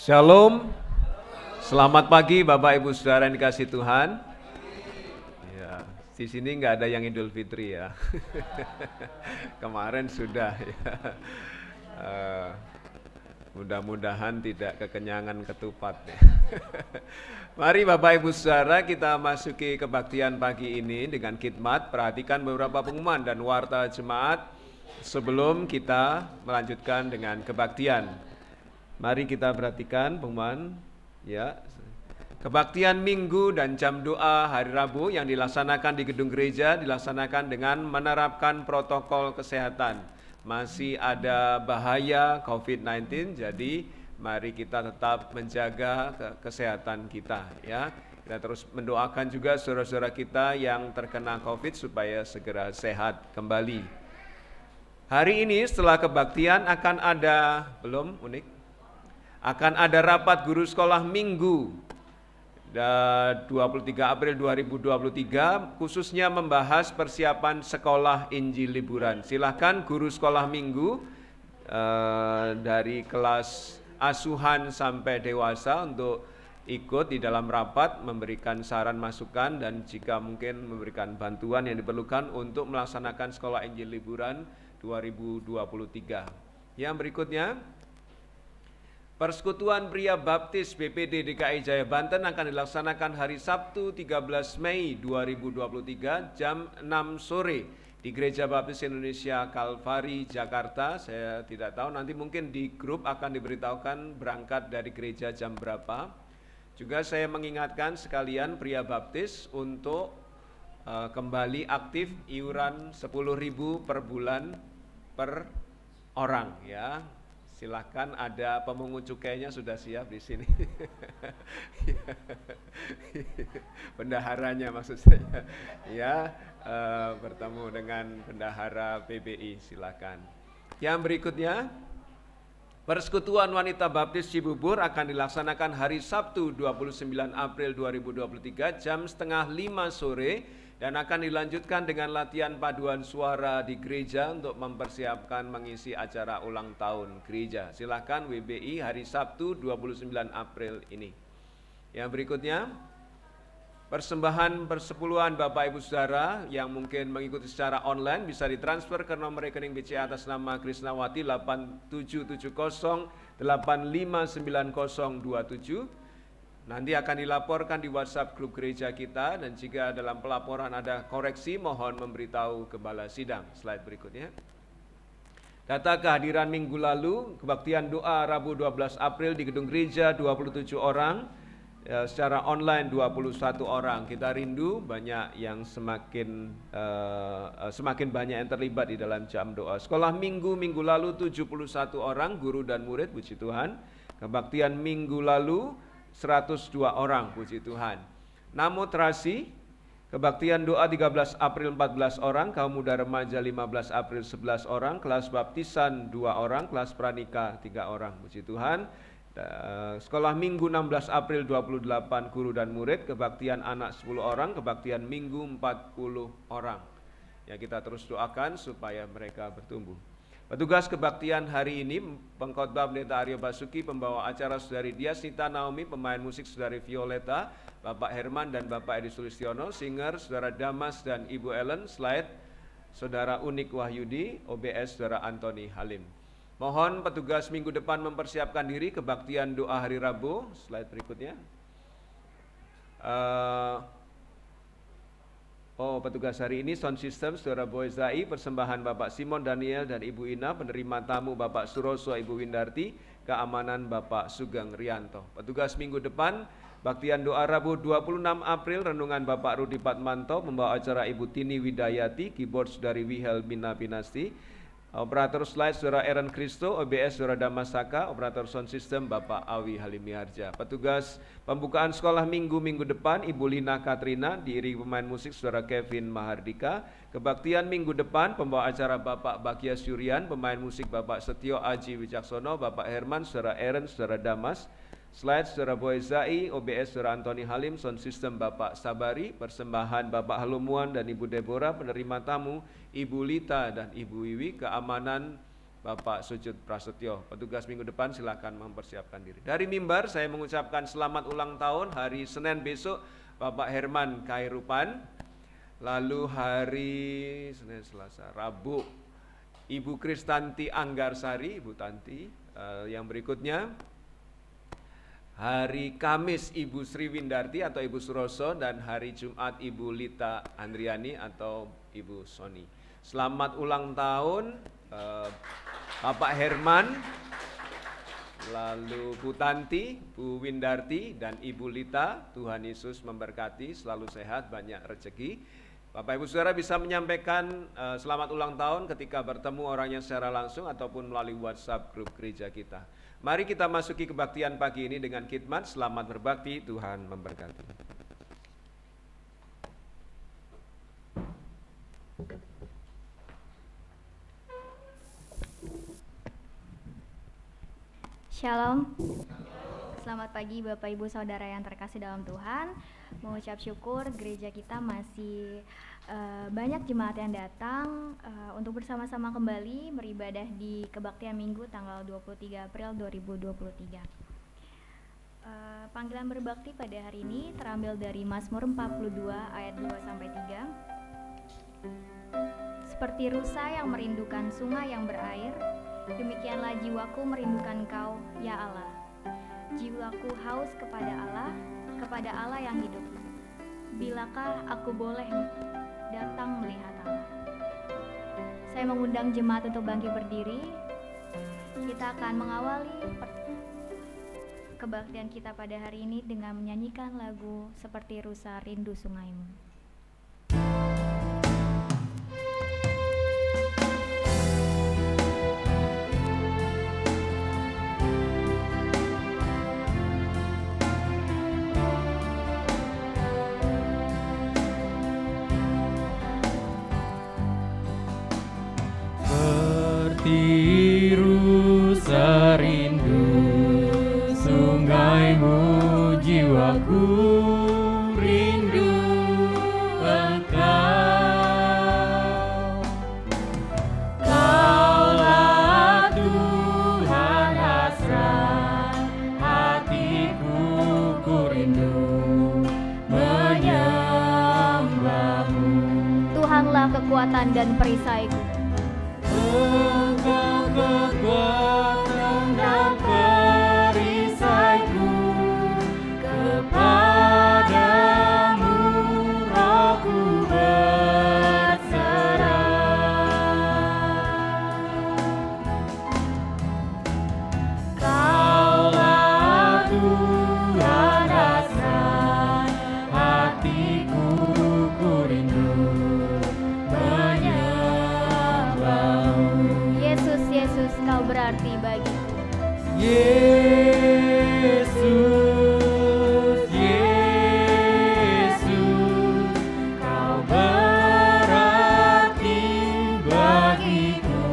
Shalom, selamat pagi Bapak Ibu Saudara yang dikasih Tuhan. Ya, di sini nggak ada yang Idul Fitri ya. Kemarin sudah ya. Mudah-mudahan tidak kekenyangan ketupat ya. Mari Bapak Ibu Saudara kita masuki kebaktian pagi ini dengan khidmat. Perhatikan beberapa pengumuman dan warta jemaat sebelum kita melanjutkan dengan kebaktian. Mari kita perhatikan pengumuman ya. Kebaktian Minggu dan jam doa hari Rabu yang dilaksanakan di gedung gereja dilaksanakan dengan menerapkan protokol kesehatan. Masih ada bahaya COVID-19, jadi mari kita tetap menjaga kesehatan kita ya. Kita terus mendoakan juga saudara-saudara kita yang terkena COVID supaya segera sehat kembali. Hari ini setelah kebaktian akan ada, belum unik? Akan ada rapat guru sekolah minggu 23 April 2023 khususnya membahas persiapan sekolah Injil liburan. Silahkan guru sekolah minggu dari kelas asuhan sampai dewasa untuk ikut di dalam rapat, memberikan saran masukan dan jika mungkin memberikan bantuan yang diperlukan untuk melaksanakan sekolah Injil liburan 2023. Yang berikutnya, Persekutuan Pria Baptis BPD DKI Jaya Banten akan dilaksanakan hari Sabtu 13 Mei 2023 jam 6 sore di Gereja Baptis Indonesia Kalvari, Jakarta. Saya tidak tahu, nanti mungkin di grup akan diberitahukan berangkat dari gereja jam berapa. Juga saya mengingatkan sekalian pria baptis untuk kembali aktif iuran 10.000 per bulan per orang ya. Silahkan, ada pemungut cukainya sudah siap di sini. Bendaharanya maksud saya. Ya, bertemu dengan bendahara PBI, silakan. Yang berikutnya, Persekutuan Wanita Baptis Cibubur akan dilaksanakan hari Sabtu 29 April 2023 jam 4:30 sore dan akan dilanjutkan dengan latihan paduan suara di gereja untuk mempersiapkan mengisi acara ulang tahun gereja. Silakan WBI hari Sabtu 29 April ini. Yang berikutnya, persembahan persepuluhan Bapak Ibu Saudara yang mungkin mengikuti secara online bisa ditransfer ke nomor rekening BCA atas nama Krisnawati 8770859027. Nanti akan dilaporkan di WhatsApp grup gereja kita dan jika dalam pelaporan ada koreksi mohon memberitahu Gembala Sidang. Slide berikutnya. Data kehadiran minggu lalu, kebaktian doa Rabu 12 April di gedung gereja 27 orang, secara online 21 orang. Kita rindu banyak yang semakin banyak yang terlibat di dalam jam doa. Sekolah minggu lalu 71 orang guru dan murid, puji Tuhan. Kebaktian minggu lalu 102 orang, puji Tuhan. Namo Terasi, kebaktian doa 13 April 14 orang, kaum muda remaja 15 April 11 orang, kelas baptisan 2 orang, kelas pranika 3 orang, puji Tuhan. Sekolah minggu 16 April 28 guru dan murid, kebaktian anak 10 orang, kebaktian minggu 40 orang. Ya, kita terus doakan supaya mereka bertumbuh. Petugas kebaktian hari ini, pengkhotbah Pendeta Aryo Basuki, pembawa acara Saudari Diasnita Naomi, pemain musik Saudari Violeta, Bapak Herman dan Bapak Edi Sulistiono, singer Saudara Damas dan Ibu Ellen, slide Saudara Unik Wahyudi, OBS Saudara Antoni Halim. Mohon petugas minggu depan mempersiapkan diri kebaktian doa hari Rabu, slide berikutnya. Petugas hari ini sound system Saudara Boezai, persembahan Bapak Simon Daniel dan Ibu Ina, penerima tamu Bapak Suroso Ibu Windarti, keamanan Bapak Sugeng Rianto. Petugas minggu depan, baktian doa Rabu 26 April, renungan Bapak Rudi Patmanto, membawa acara Ibu Tini Widayati, keyboard Saudari Wihelmina Pinasti, operator slide Saudara Aaron Kristo, OBS Saudara Damasaka, operator sound system Bapak Awi Halimiharja. Petugas pembukaan sekolah minggu depan Ibu Lina Katrina, diiringi pemain musik Saudara Kevin Mahardika. Kebaktian minggu depan pembawa acara Bapak Bagia Syurian, pemain musik Bapak Setio Aji Wicaksono, Bapak Herman, Saudara Aaron, Saudara Damas. Slide Saudara Boezai, OBS Saudara Antoni Halim, sound system Bapak Sabari, persembahan Bapak Halumuan dan Ibu Deborah, penerima tamu Ibu Lita dan Ibu Wiwi, keamanan Bapak Sujud Prasetyo. Petugas minggu depan silakan mempersiapkan diri. Dari mimbar saya mengucapkan selamat ulang tahun hari Senin besok Bapak Herman Kairupan. Lalu hari Senin, Selasa, Rabu Ibu Kristanti Anggarsari, Ibu Tanti. Yang berikutnya hari Kamis Ibu Sri Windarti atau Ibu Suroso, dan hari Jumat Ibu Lita Andriani atau Ibu Soni. Selamat ulang tahun Bapak Herman, lalu Bu Tanti, Bu Windarti, dan Ibu Lita. Tuhan Yesus memberkati, selalu sehat, banyak rezeki. Bapak Ibu Saudara bisa menyampaikan selamat ulang tahun ketika bertemu orangnya secara langsung ataupun melalui WhatsApp grup gereja kita. Mari kita masuki kebaktian pagi ini dengan khidmat. Selamat berbakti, Tuhan memberkati. Shalom. Selamat pagi Bapak Ibu Saudara yang terkasih dalam Tuhan. Mengucap syukur gereja kita masih banyak jemaat yang datang untuk bersama-sama kembali beribadah di kebaktian Minggu tanggal 23 April 2023. Panggilan berbakti pada hari ini terambil dari Mazmur 42 ayat 2-3. Seperti rusa yang merindukan sungai yang berair, demikianlah jiwaku merindukan Kau, ya Allah. Jiwaku haus kepada Allah yang hidup. Bilakah aku boleh datang melihat Allah? Saya mengundang jemaat untuk bangkit berdiri. Kita akan mengawali kebaktian kita pada hari ini dengan menyanyikan lagu Seperti Rusa Rindu Sungaimu. Seperti rusa rindu sungaimu, jiwaku rindu Engkau. Kaulah Tuhan hasrat hatiku, ku rindu menyembahmu. Tuhanlah kekuatan dan perisaiku. Engkau kekuatan dan perisaiku, kepadamu rohku berserah. Kaulah Tuhan hasrat hatiku, ku rindu Yesus, Kau berarti bagiku. Yesus, Yesus, Kau berarti bagiku.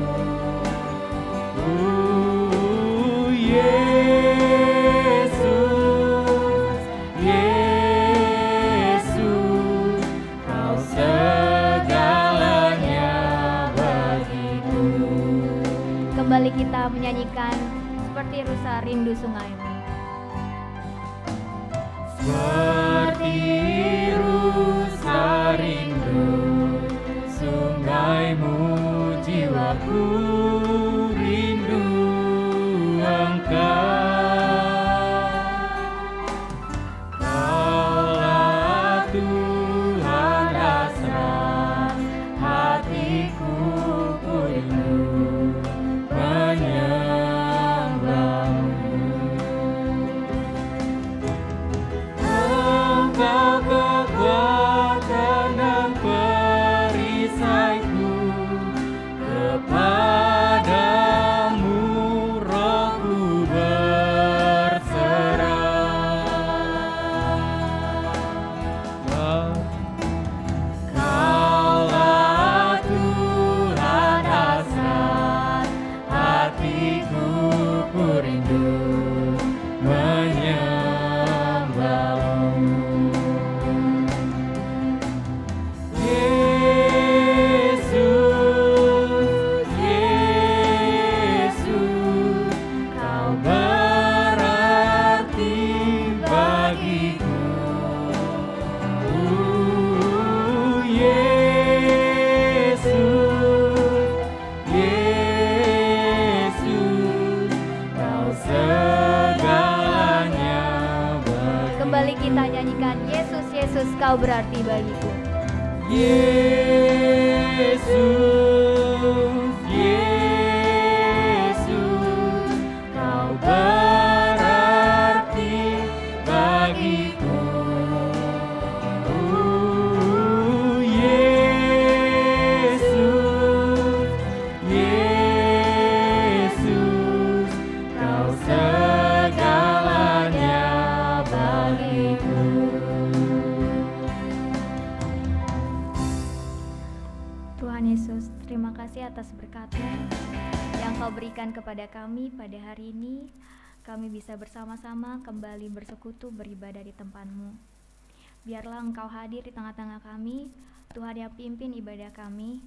Yesus, Yesus, Kau segalanya bagiku. Kembali kita menyanyikan Seperti Rusa Rindu Sungaimu. Seperti rusa rindu sungaimu, jiwaku rindu Engkau. Kaulah Tuhan hasrat hatiku, ku rindu Engkau kekuatan dan perisaiku, kepadamu Kau berarti bagiku. Yesus, Yesus, Kau berarti bagiku. Yesus, Yesus, Kau segalanya bagiku. Tuhan Yesus, terima kasih atas berkat-Mu yang Kau berikan kepada kami pada hari ini. Kami bisa bersama-sama kembali bersekutu beribadah di tempat-Mu. Biarlah Engkau hadir di tengah-tengah kami, Tuhan yang pimpin ibadah kami.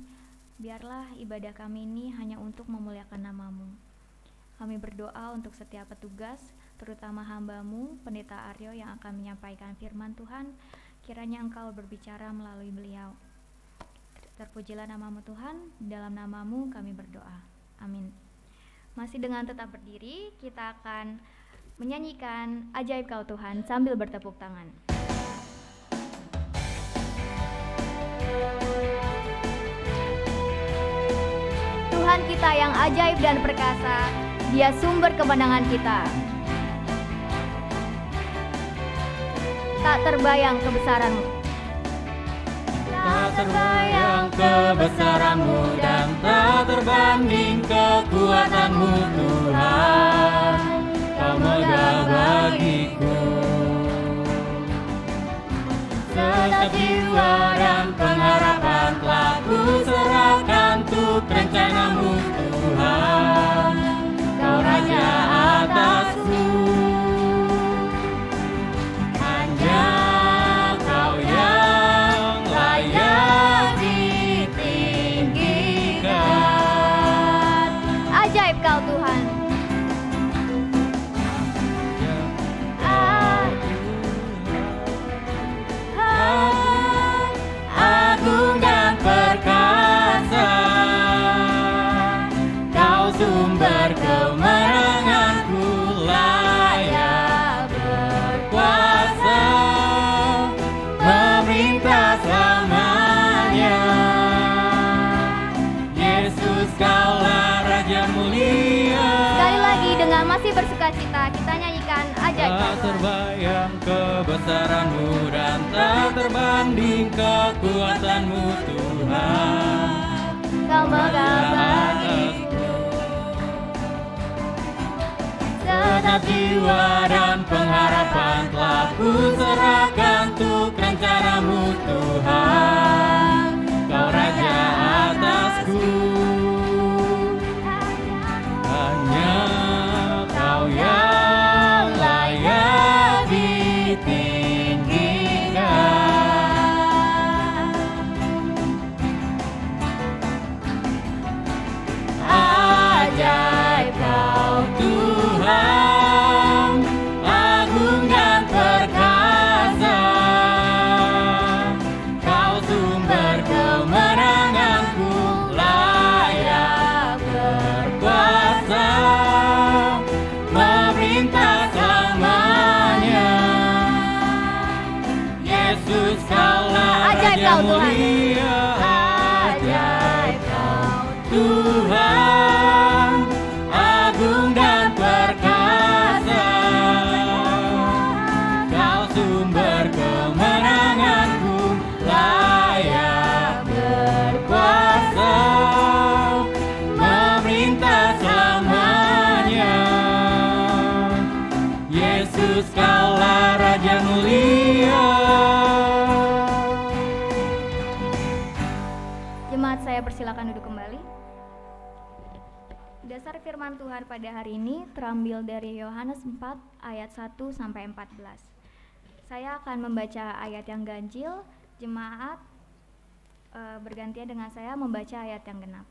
Biarlah ibadah kami ini hanya untuk memuliakan nama-Mu. Kami berdoa untuk setiap petugas, terutama hamba-Mu, Pendeta Aryo yang akan menyampaikan firman Tuhan. Kiranya Engkau berbicara melalui beliau. Terpujilah nama-Mu Tuhan, dalam nama-Mu kami berdoa. Amin. Masih dengan tetap berdiri, kita akan menyanyikan Ajaib Kau Tuhan sambil bertepuk tangan. Tuhan kita yang ajaib dan perkasa, Dia sumber kemenangan kita. Tak terbayang kebesaran-Mu. Tak terbayang kebesaran-Mu dan tak terbanding kekuatan-Mu Tuhan. Kau megah bagiku. Setiap jiwa dan pengharapan telah ku serahkan untuk rencana-Mu Tuhan. Kau Raja atasku. Hanya Kau yang layak ditinggikan. Ajaib Kau Tuhan. Agung dan perkasa, Kau sumber kemenanganku, layak berkuasa, memerintah selamanya. Yesus, Kaulah Raja mulia. Sekali lagi dengan masih bersukacita kita nyanyikan Ajaib Kau Tak Tuhan. terbayang kebesaran-Mu dan tak terbanding kekuatan-Mu Tuhan. Kau megah bagiku. Setiap jiwa dan pengharapan telah ku serahkan untuk rencana-Mu Tuhan. Kau Raja atasku. Hanya Kau yang layak ditinggikan. Ajaib Kau Tuhan, agung dan perkasa. Kau sumber kemenanganku, layak berkuasa, memerintah selamanya. Yesus, Kaulah Ajaib Raja Kau Tuhan. mulia. Ajaib Kau Tuhan, agung dan perkasa. Kau sumber kemenanganku, layak berkuasa, memerintah selamanya. Yesus, Kaulah Raja mulia. Jemaat, saya persilakan duduk kembali. Dasar firman Tuhan pada hari ini terambil dari Yohanes 4 ayat 1 sampai 14. Saya akan membaca ayat yang ganjil, jemaat bergantian dengan saya membaca ayat yang genap.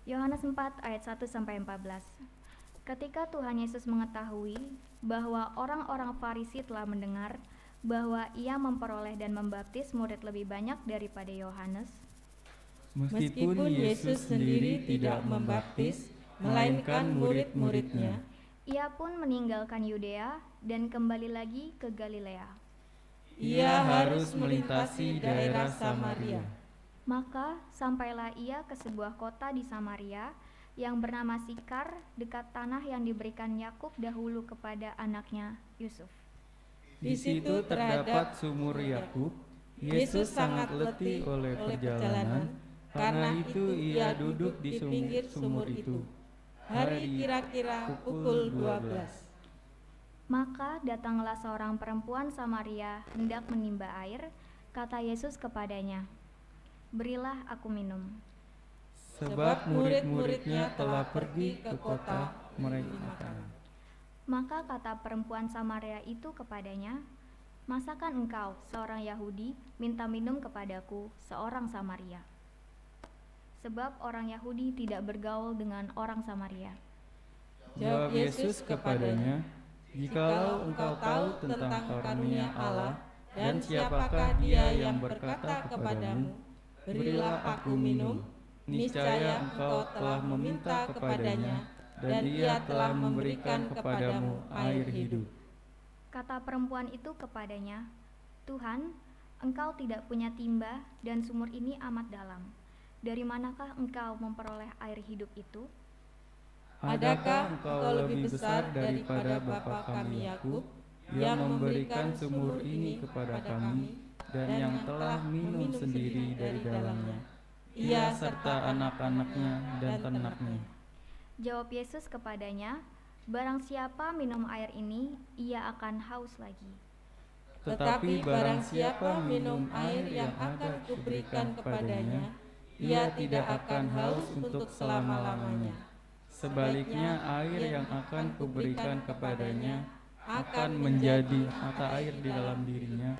Yohanes 4 ayat 1 sampai 14. Ketika Tuhan Yesus mengetahui bahwa orang-orang Farisi telah mendengar bahwa Ia memperoleh dan membaptis murid lebih banyak daripada Yohanes, Meskipun Yesus sendiri tidak membaptis, melainkan murid-muridnya, Ia pun meninggalkan Yudea dan kembali lagi ke Galilea. ia harus melintasi daerah Samaria. Maka sampailah ia ke sebuah kota di Samaria yang bernama Sikar, dekat tanah yang diberikan Yakub dahulu kepada anaknya Yusuf. Di situ terdapat sumur Yakub. Yesus sangat letih oleh perjalanan, karena itu ia duduk di pinggir sumur itu. Hari kira-kira pukul 12. Maka datanglah seorang perempuan Samaria hendak menimba air. Kata Yesus kepadanya, "Berilah aku minum." Sebab murid-muridnya telah pergi ke kota mereka makanan. Maka kata perempuan Samaria itu kepadanya, "Masakan engkau, seorang Yahudi, minta minum kepadaku, seorang Samaria?" Sebab orang Yahudi tidak bergaul dengan orang Samaria. Jawab Yesus kepadanya, "Jikalau engkau tahu tentang karunia Allah dan siapakah dia yang berkata kepadamu, berilah aku minum, niscaya engkau telah meminta kepadanya, dan ia telah memberikan kepadamu air hidup." Kata perempuan itu kepadanya, "Tuhan, engkau tidak punya timba dan sumur ini amat dalam. Dari manakah engkau memperoleh air hidup itu?" Adakah engkau lebih besar daripada bapa kami Yakub, yang memberikan sumur ini kepada kami, dan yang telah minum sendiri dari dalamnya, ia serta anak-anaknya dan ternaknya? Jawab Yesus kepadanya, "Barang siapa minum air ini, ia akan haus lagi. Tetapi barang siapa minum air yang akan kuberikan kepadanya, ia tidak akan haus untuk selama-lamanya. Sebaliknya, air yang akan kuberikan kepadanya akan menjadi mata air di dalam dirinya,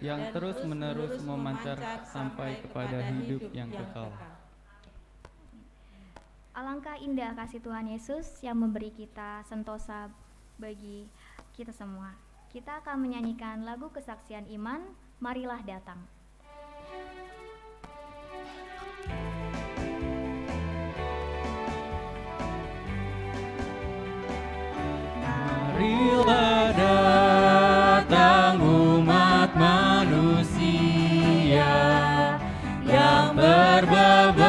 yang terus-menerus memancar sampai kepada hidup yang kekal." Alangkah indah kasih Tuhan Yesus yang memberi kita sentosa bagi kita semua. Kita akan menyanyikan lagu kesaksian iman, "Marilah Datang." Marilah datang umat manusia yang berbeban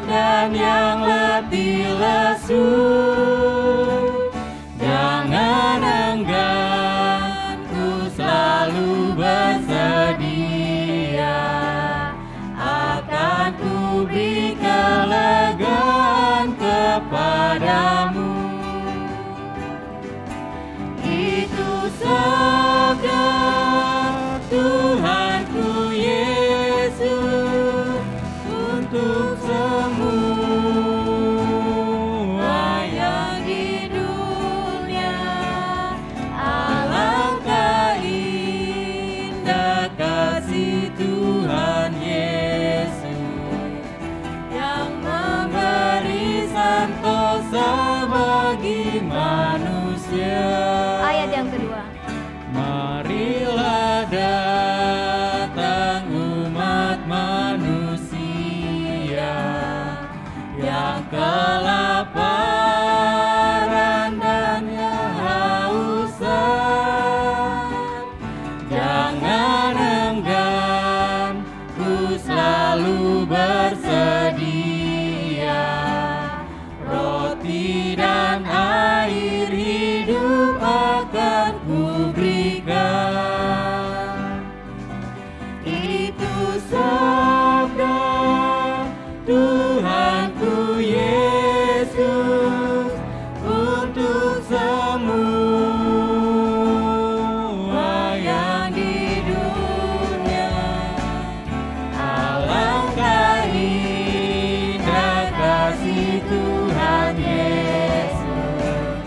dan yang letih lesu. Jangan enggan, ku selalu bersedia, akan ku beri kelegaan kepadamu. Sabda Tuhanku Yesus untuk semua yang di dunia. Alangkah indah kasih Tuhan Yesus yang memberi sentosa bagi manusia. Ayat yang kedua. Marilah datang umat manusia yang kelaparan dan yang hausan. Jangan enggan, ku selalu bersedia, roti dan air hidup akan ku berikan. Itu sabda Tuhanku Yesus untuk semua yang di dunia. Alangkah indah kasih Tuhan Yesus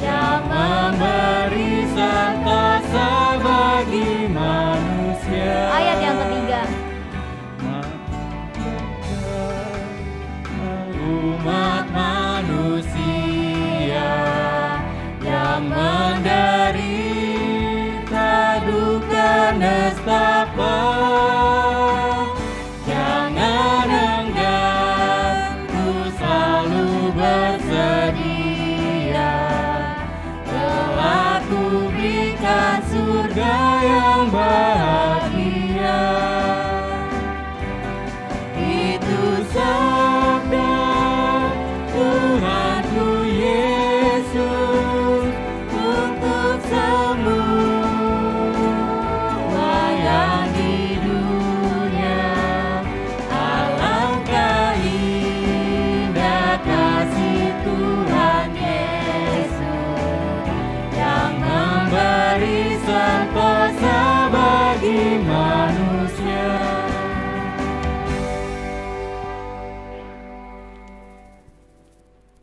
yang memberi sentosa bagi manusia. Ayat yang ketiga. Umat manusia yang menderita duka nestapa, jangan enggan, ku selalu bersedia, telah ku berikan surga yang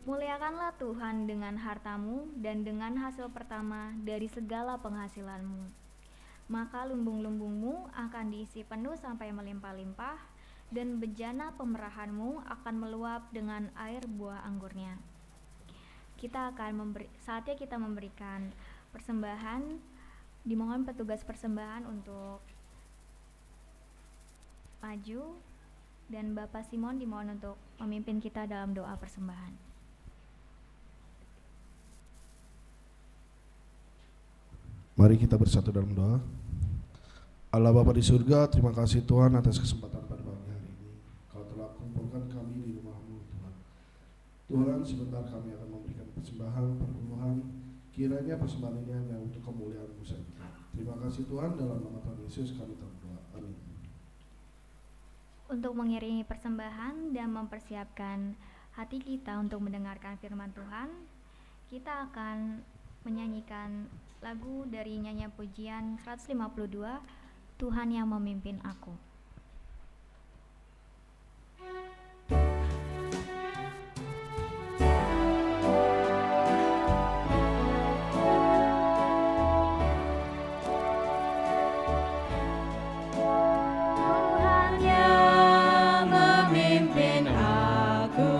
Muliakanlah Tuhan dengan hartamu dan dengan hasil pertama dari segala penghasilanmu. Maka lumbung-lumbungmu akan diisi penuh sampai melimpah-limpah, dan bejana pemerahanmu akan meluap dengan air buah anggurnya. Saatnya kita memberikan persembahan. Dimohon petugas persembahan untuk maju, dan Bapak Simon dimohon untuk memimpin kita dalam doa persembahan. Mari kita bersatu dalam doa. Allah Bapa di surga, terima kasih Tuhan atas kesempatan pada pagi hari ini. Kau telah kumpulkan kami di rumah-Mu, Tuhan. Tuhan, sebentar kami akan memberikan persembahan, perpuluhan. Kiranya persembahan ini hanya untuk kemuliaan-Mu saja. Terima kasih Tuhan, dalam nama Tuhan Yesus kami berdoa. Amin. Untuk mengiringi persembahan dan mempersiapkan hati kita untuk mendengarkan firman Tuhan, kita akan menyanyikan lagu dari nyanyian pujian 152, Tuhan yang memimpin aku. Tuhan yang memimpin aku,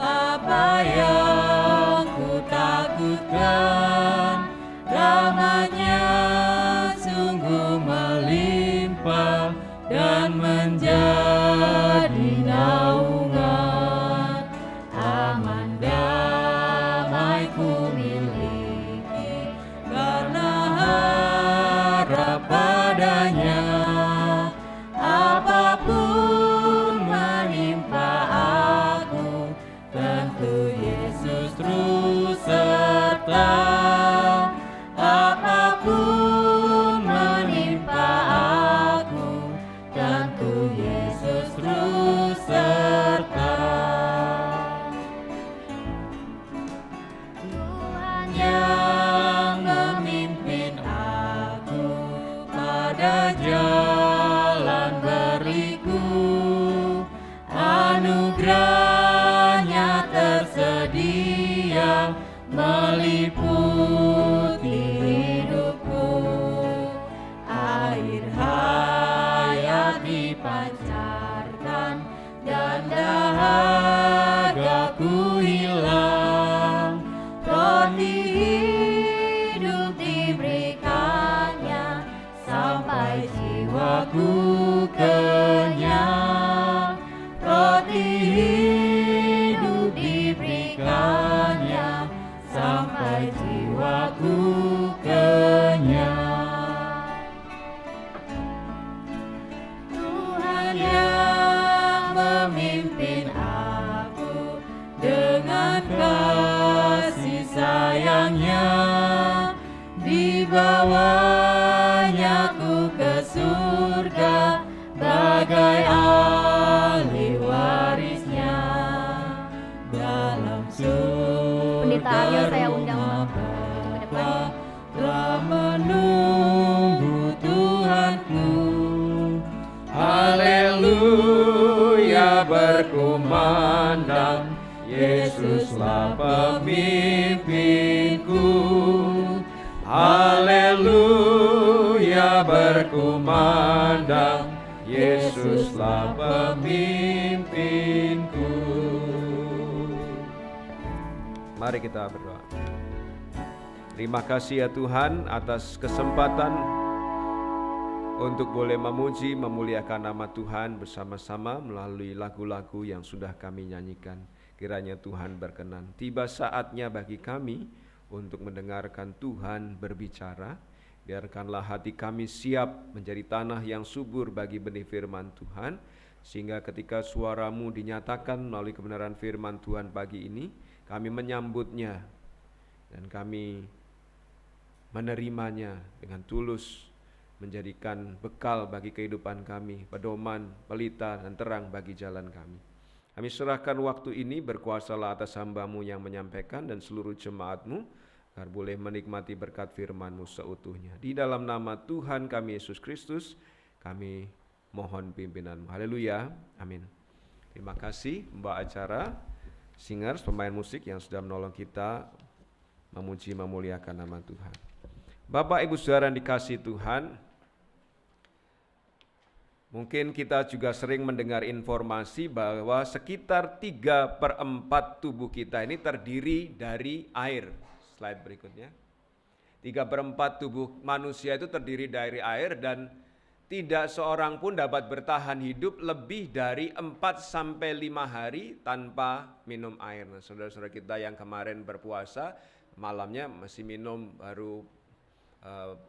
apa yang ku takutkan? Rahmat-Nya sungguh melimpah dan menjadi naungan. Aman damai ku miliki karena harap padanya. Apapun menimpa aku, tentu Yesus terus serta. Apapun menimpa aku, tentu Yesus terus serta. Tuhan yang memimpin aku pada jalan berliku, anugerah-Nya tersedia meliputi hidupku. Air hayat dipancarkan dan dahagaku hilang. Roti hidup diberikannya sampai jiwaku kenyang. Roti hidup diberikannya sampai jiwaku kenyang. Tuhan yang memimpin aku dengan kasih sayang-Nya, dibawanya ku ke surga bagai ahli warisnya. Dalam Pendeta Aryo saya undang untuk ke depan. telah menunggu Tuhanku. Haleluya berkumandang, Yesuslah pemimpinku. Haleluya berkumandang, Yesuslah pemimpinku. Mari kita berdoa. Terima kasih ya Tuhan atas kesempatan untuk boleh memuji, memuliakan nama Tuhan bersama-sama melalui lagu-lagu yang sudah kami nyanyikan. Kiranya Tuhan berkenan. Tiba saatnya bagi kami untuk mendengarkan Tuhan berbicara. Biarkanlah hati kami siap menjadi tanah yang subur bagi benih firman Tuhan, sehingga ketika suara-Mu dinyatakan melalui kebenaran firman Tuhan pagi ini, kami menyambutnya dan kami menerimanya dengan tulus, menjadikan bekal bagi kehidupan kami, pedoman, pelita, dan terang bagi jalan kami. Kami serahkan waktu ini, berkuasalah atas hamba-Mu yang menyampaikan dan seluruh jemaat-Mu, agar boleh menikmati berkat firman-Mu seutuhnya. Di dalam nama Tuhan kami Yesus Kristus, kami mohon pimpinan-Mu. Haleluya, amin. Terima kasih Mbak Acara. singers, pemain musik yang sudah menolong kita memuji memuliakan nama Tuhan. Bapak Ibu Saudara yang dikasihi Tuhan, mungkin kita juga sering mendengar informasi bahwa sekitar 3/4 tubuh kita ini terdiri dari air. Slide berikutnya. 3/4 tubuh manusia itu terdiri dari air dan tidak seorang pun dapat bertahan hidup lebih dari 4-5 hari tanpa minum air. Nah, saudara-saudara kita yang kemarin berpuasa, malamnya masih minum baru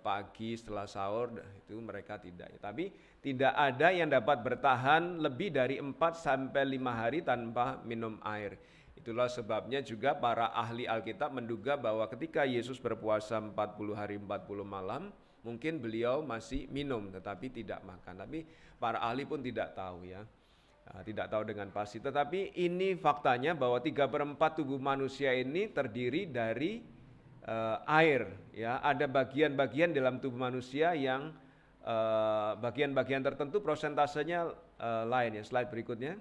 pagi setelah sahur, itu mereka tidak. Tapi tidak ada yang dapat bertahan lebih dari 4-5 hari tanpa minum air. Itulah sebabnya juga para ahli Alkitab menduga bahwa ketika Yesus berpuasa 40 hari 40 malam, mungkin beliau masih minum tetapi tidak makan. Tapi para ahli pun tidak tahu ya. Tidak tahu dengan pasti. Tetapi ini faktanya bahwa 3/4 tubuh manusia ini terdiri dari air, ya. Ada bagian-bagian dalam tubuh manusia yang bagian-bagian tertentu prosentasenya lain ya. Slide berikutnya.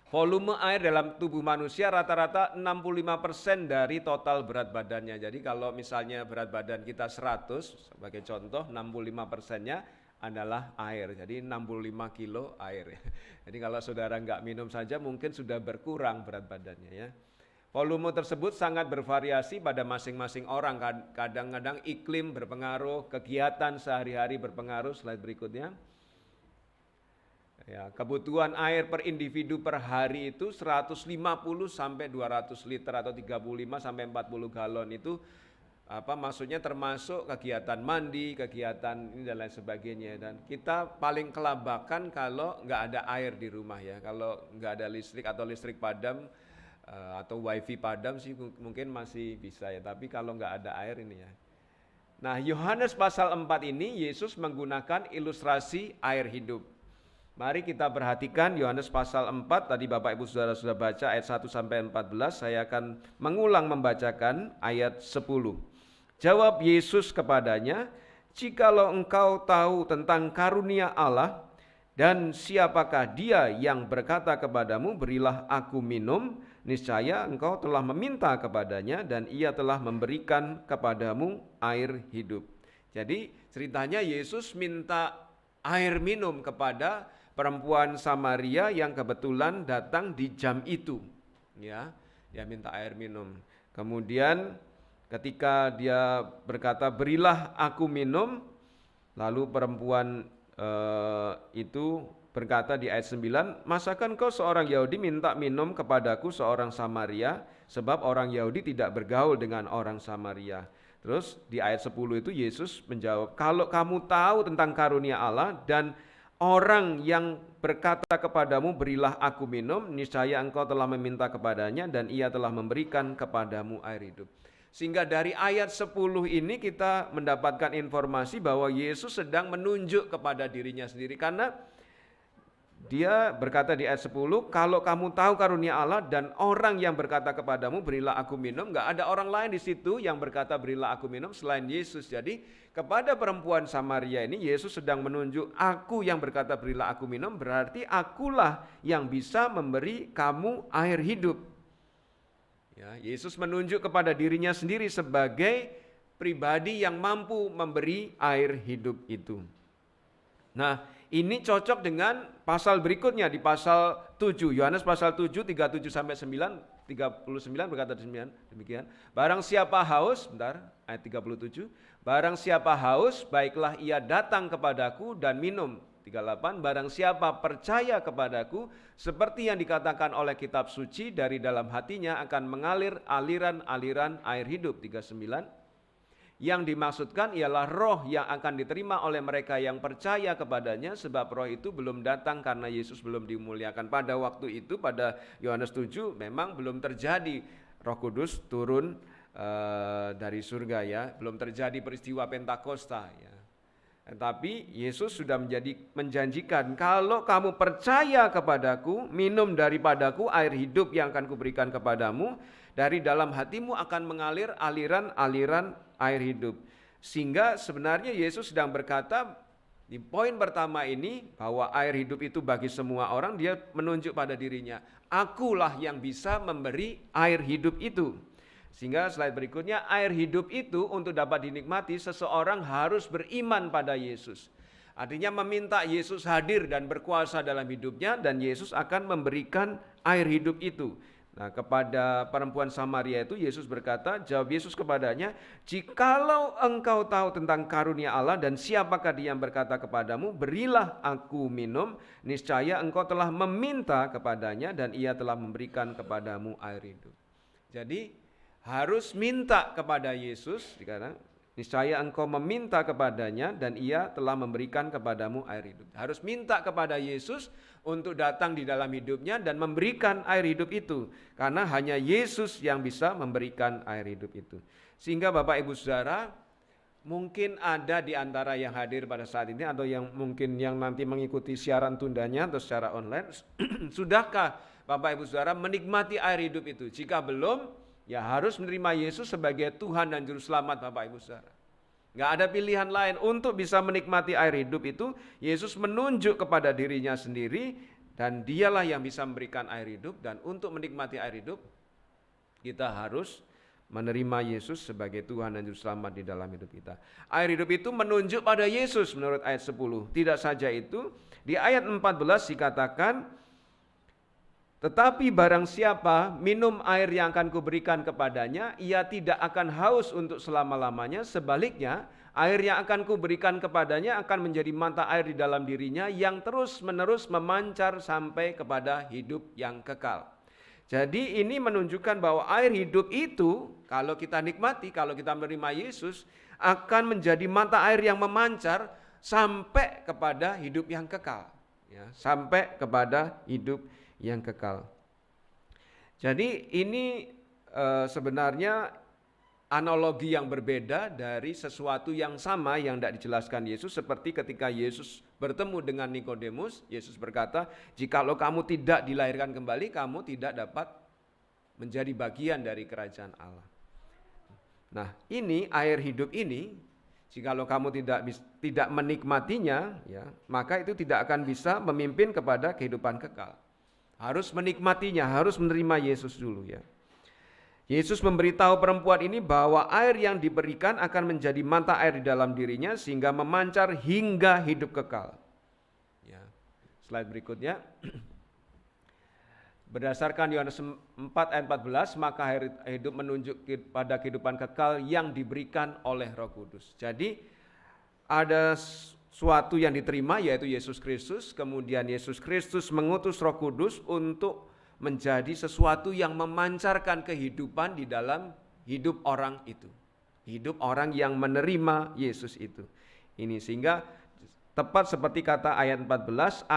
Volume air dalam tubuh manusia rata-rata 65% dari total berat badannya. Jadi kalau misalnya berat badan kita 100, sebagai contoh 65%-nya adalah air. Jadi 65 kilo air. Jadi kalau saudara nggak minum saja mungkin sudah berkurang berat badannya ya. Volume tersebut sangat bervariasi pada masing-masing orang. Kadang-kadang iklim berpengaruh, kegiatan sehari-hari berpengaruh. Slide berikutnya. Ya, kebutuhan air per individu per hari itu 150 sampai 200 liter atau 35 sampai 40 galon itu maksudnya termasuk kegiatan mandi, kegiatan ini dan lain sebagainya. Dan kita paling kelabakan kalau nggak ada air di rumah ya. Kalau nggak ada listrik atau listrik padam atau wifi padam sih mungkin masih bisa ya. Tapi kalau nggak ada air ini ya. Nah, Yohanes pasal 4 ini Yesus menggunakan ilustrasi air hidup. Mari kita perhatikan Yohanes pasal 4, tadi Bapak Ibu Saudara sudah baca ayat 1 sampai 14, saya akan mengulang membacakan ayat 10. Jawab Yesus kepadanya, "Jikalau engkau tahu tentang karunia Allah dan siapakah dia yang berkata kepadamu, berilah aku minum, niscaya engkau telah meminta kepadanya dan ia telah memberikan kepadamu air hidup." Jadi ceritanya Yesus minta air minum kepada perempuan Samaria yang kebetulan datang di jam itu, ya, dia minta air minum. Kemudian ketika dia berkata, "Berilah aku minum," lalu perempuan itu berkata di ayat 9, "Masakan kau seorang Yahudi minta minum kepadaku seorang Samaria, sebab orang Yahudi tidak bergaul dengan orang Samaria." Terus di ayat 10 itu Yesus menjawab, "Kalau kamu tahu tentang karunia Allah dan orang yang berkata kepadamu berilah aku minum, niscaya engkau telah meminta kepadanya dan ia telah memberikan kepadamu air hidup." Sehingga dari ayat 10 ini kita mendapatkan informasi bahwa Yesus sedang menunjuk kepada dirinya sendiri. Karena dia berkata di ayat 10, "Kalau kamu tahu karunia Allah dan orang yang berkata kepadamu berilah aku minum," nggak ada orang lain di situ yang berkata berilah aku minum selain Yesus. Jadi kepada perempuan Samaria ini Yesus sedang menunjuk, aku yang berkata berilah aku minum, berarti akulah yang bisa memberi kamu air hidup. Ya, Yesus menunjuk kepada dirinya sendiri sebagai pribadi yang mampu memberi air hidup itu. Nah, ini cocok dengan pasal berikutnya di pasal 7, Yohanes pasal 7, 37 sampai 9, 39 berkata demikian. "Barang siapa haus," ayat 37, "barang siapa haus, baiklah ia datang kepadaku dan minum." 38, "Barang siapa percaya kepadaku, seperti yang dikatakan oleh kitab suci, dari dalam hatinya akan mengalir aliran-aliran air hidup." 39, Yang dimaksudkan ialah roh yang akan diterima oleh mereka yang percaya kepadanya, sebab roh itu belum datang karena Yesus belum dimuliakan. Pada waktu itu, pada Yohanes 7, memang belum terjadi Roh Kudus turun dari surga ya, belum terjadi peristiwa Pentakosta ya. Tetapi Yesus sudah menjanjikan, kalau kamu percaya kepadaku, minum daripadaku air hidup yang akan kuberikan kepadamu, dari dalam hatimu akan mengalir aliran-aliran air hidup. Sehingga sebenarnya Yesus sedang berkata di poin pertama ini bahwa air hidup itu bagi semua orang, dia menunjuk pada dirinya. Akulah yang bisa memberi air hidup itu. Sehingga slide berikutnya, air hidup itu untuk dapat dinikmati seseorang harus beriman pada Yesus. Artinya meminta Yesus hadir dan berkuasa dalam hidupnya, dan Yesus akan memberikan air hidup itu. Nah, kepada perempuan Samaria itu Yesus berkata, jawab Yesus kepadanya, "Jikalau engkau tahu tentang karunia Allah dan siapakah Dia yang berkata kepadamu, berilah aku minum, niscaya engkau telah meminta kepadanya dan Ia telah memberikan kepadamu air hidup." Jadi harus minta kepada Yesus, dikatakan, niscaya engkau meminta kepadanya dan Ia telah memberikan kepadamu air hidup. Harus minta kepada Yesus untuk datang di dalam hidupnya dan memberikan air hidup itu. Karena hanya Yesus yang bisa memberikan air hidup itu. Sehingga Bapak Ibu Saudara, mungkin ada di antara yang hadir pada saat ini atau yang mungkin yang nanti mengikuti siaran tundanya atau secara online, sudahkah Bapak Ibu Saudara menikmati air hidup itu? Jika belum, ya harus menerima Yesus sebagai Tuhan dan Juru Selamat Bapak Ibu Saudara. Gak ada pilihan lain untuk bisa menikmati air hidup itu. Yesus menunjuk kepada dirinya sendiri dan Dialah yang bisa memberikan air hidup. Dan untuk menikmati air hidup, kita harus menerima Yesus sebagai Tuhan dan Juru Selamat di dalam hidup kita. Air hidup itu menunjuk pada Yesus menurut ayat 10. Tidak saja itu, di ayat 14 dikatakan, tetapi barang siapa minum air yang akan kuberikan kepadanya, ia tidak akan haus untuk selama-lamanya. Sebaliknya, air yang akan kuberikan kepadanya akan menjadi mata air di dalam dirinya yang terus-menerus memancar sampai kepada hidup yang kekal. Jadi ini menunjukkan bahwa air hidup itu, kalau kita nikmati, kalau kita menerima Yesus, akan menjadi mata air yang memancar sampai kepada hidup yang kekal. Ya, sampai kepada hidup yang kekal. Jadi ini sebenarnya analogi yang berbeda dari sesuatu yang sama yang tidak dijelaskan Yesus, seperti ketika Yesus bertemu dengan Nikodemus. Yesus berkata, jikalau kamu tidak dilahirkan kembali, kamu tidak dapat menjadi bagian dari kerajaan Allah. Nah, ini air hidup ini, jikalau kamu tidak menikmatinya, ya, maka itu tidak akan bisa memimpin kepada kehidupan kekal. Harus menikmatinya, harus menerima Yesus dulu, ya. Yesus memberitahu perempuan ini bahwa air yang diberikan akan menjadi mata air di dalam dirinya sehingga memancar hingga hidup kekal. Ya. Slide berikutnya. Berdasarkan Yohanes 4 ayat 14, maka air hidup menunjuk pada kehidupan kekal yang diberikan oleh Roh Kudus. Jadi ada suatu yang diterima yaitu Yesus Kristus, kemudian Yesus Kristus mengutus Roh Kudus untuk menjadi sesuatu yang memancarkan kehidupan di dalam hidup orang itu. Hidup orang yang menerima Yesus itu. Ini sehingga tepat seperti kata ayat 14,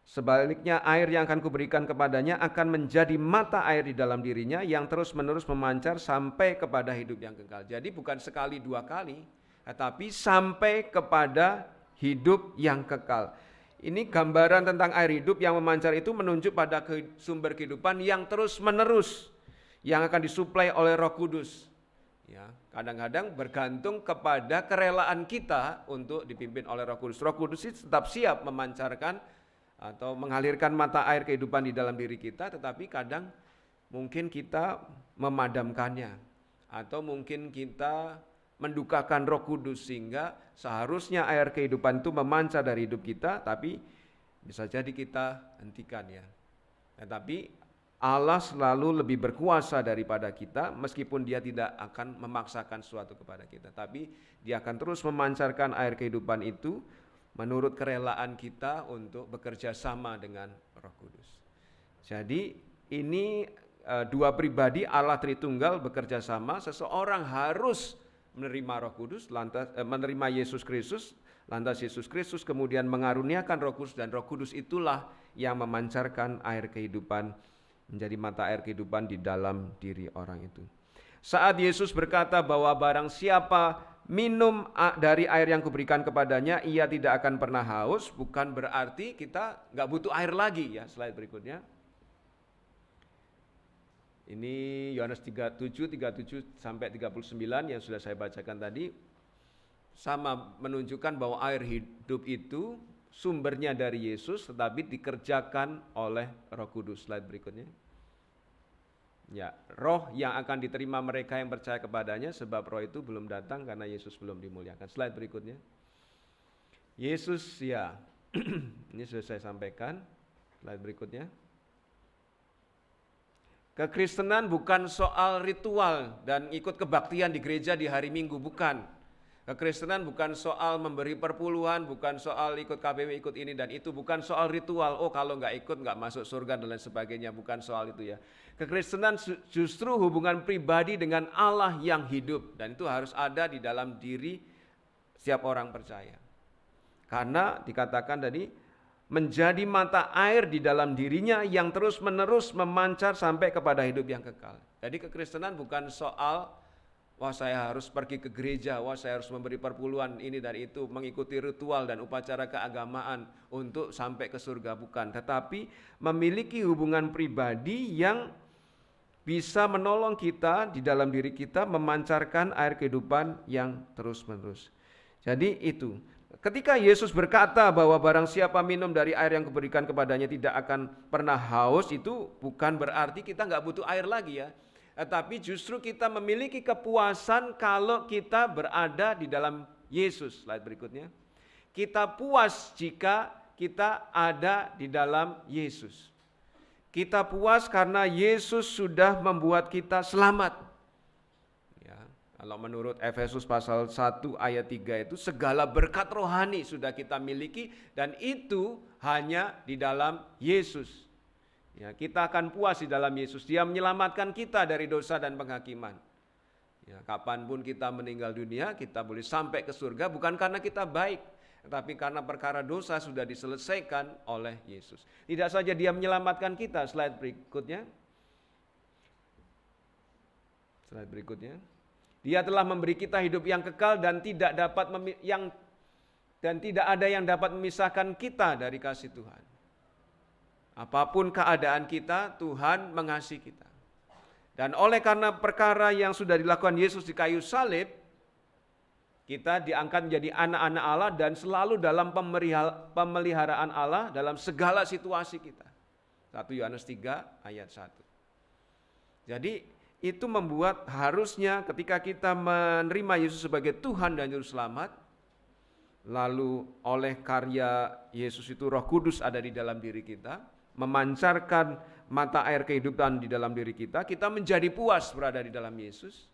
sebaliknya air yang akan kuberikan kepadanya akan menjadi mata air di dalam dirinya yang terus-menerus memancar sampai kepada hidup yang kekal. Jadi bukan sekali dua kali, tetapi sampai kepada hidup yang kekal. Ini gambaran tentang air hidup yang memancar itu menunjuk pada sumber kehidupan yang terus-menerus yang akan disuplai oleh Roh Kudus. Ya, kadang-kadang bergantung kepada kerelaan kita untuk dipimpin oleh Roh Kudus. Roh Kudus itu tetap siap memancarkan atau mengalirkan mata air kehidupan di dalam diri kita, tetapi kadang mungkin kita memadamkannya atau mungkin kita mendukakan Roh Kudus sehingga seharusnya air kehidupan itu memancar dari hidup kita, tapi bisa jadi kita hentikan, ya. Tetapi Allah selalu lebih berkuasa daripada kita, meskipun Dia tidak akan memaksakan sesuatu kepada kita, tapi Dia akan terus memancarkan air kehidupan itu menurut kerelaan kita untuk bekerja sama dengan Roh Kudus. Jadi ini dua pribadi Allah Tritunggal bekerja sama. Seseorang harus menerima Roh Kudus, lantas menerima Yesus Kristus, lantas Yesus Kristus kemudian mengaruniakan Roh Kudus, dan Roh Kudus itulah yang memancarkan air kehidupan, menjadi mata air kehidupan di dalam diri orang itu. Saat Yesus berkata bahwa barang siapa minum dari air yang kuberikan kepadanya, ia tidak akan pernah haus, bukan berarti kita nggak butuh air lagi, ya. Slide berikutnya. Ini Yohanes 37 sampai 39 yang sudah saya bacakan tadi, sama menunjukkan bahwa air hidup itu sumbernya dari Yesus, tetapi dikerjakan oleh Roh Kudus. Slide berikutnya. Ya, roh yang akan diterima mereka yang percaya kepadanya, sebab roh itu belum datang karena Yesus belum dimuliakan. Slide berikutnya. Yesus, ya, ini sudah saya sampaikan. Slide berikutnya. Kekristenan bukan soal ritual dan ikut kebaktian di gereja di hari Minggu, bukan. Kekristenan bukan soal memberi perpuluhan, bukan soal ikut KBW, ikut ini dan itu, bukan soal ritual. Oh, kalau nggak ikut nggak masuk surga dan lain sebagainya, bukan soal itu ya. Kekristenan justru hubungan pribadi dengan Allah yang hidup, dan itu harus ada di dalam diri setiap orang percaya. Karena dikatakan tadi, menjadi mata air di dalam dirinya yang terus-menerus memancar sampai kepada hidup yang kekal. Jadi kekristenan bukan soal wah saya harus pergi ke gereja, wah saya harus memberi perpuluhan ini dan itu, mengikuti ritual dan upacara keagamaan untuk sampai ke surga, bukan. Tetapi memiliki hubungan pribadi yang bisa menolong kita di dalam diri kita memancarkan air kehidupan yang terus-menerus. Jadi itu. Ketika Yesus berkata bahwa barang siapa minum dari air yang kuberikan kepadanya tidak akan pernah haus, itu bukan berarti kita nggak butuh air lagi ya. Tetapi justru kita memiliki kepuasan kalau kita berada di dalam Yesus. Slide berikutnya. Kita puas jika kita ada di dalam Yesus. Kita puas karena Yesus sudah membuat kita selamat. Ya, kalau menurut Efesus pasal 1 ayat 3 itu segala berkat rohani sudah kita miliki dan itu hanya di dalam Yesus. Ya, kita akan puas di dalam Yesus. Dia menyelamatkan kita dari dosa dan penghakiman. Ya, kapanpun kita meninggal dunia, kita boleh sampai ke surga bukan karena kita baik, tetapi karena perkara dosa sudah diselesaikan oleh Yesus. Tidak saja dia menyelamatkan kita, slide berikutnya. Slide berikutnya. Dia telah memberi kita hidup yang kekal dan tidak ada yang dapat memisahkan kita dari kasih Tuhan. Apapun keadaan kita, Tuhan mengasihi kita. Dan oleh karena perkara yang sudah dilakukan Yesus di kayu salib, kita diangkat menjadi anak-anak Allah dan selalu dalam pemeliharaan Allah dalam segala situasi kita. 1 Yohanes 3 ayat 1. Jadi itu membuat harusnya ketika kita menerima Yesus sebagai Tuhan dan Juru Selamat, lalu oleh karya Yesus itu Roh Kudus ada di dalam diri kita, memancarkan mata air kehidupan di dalam diri kita, kita menjadi puas berada di dalam Yesus,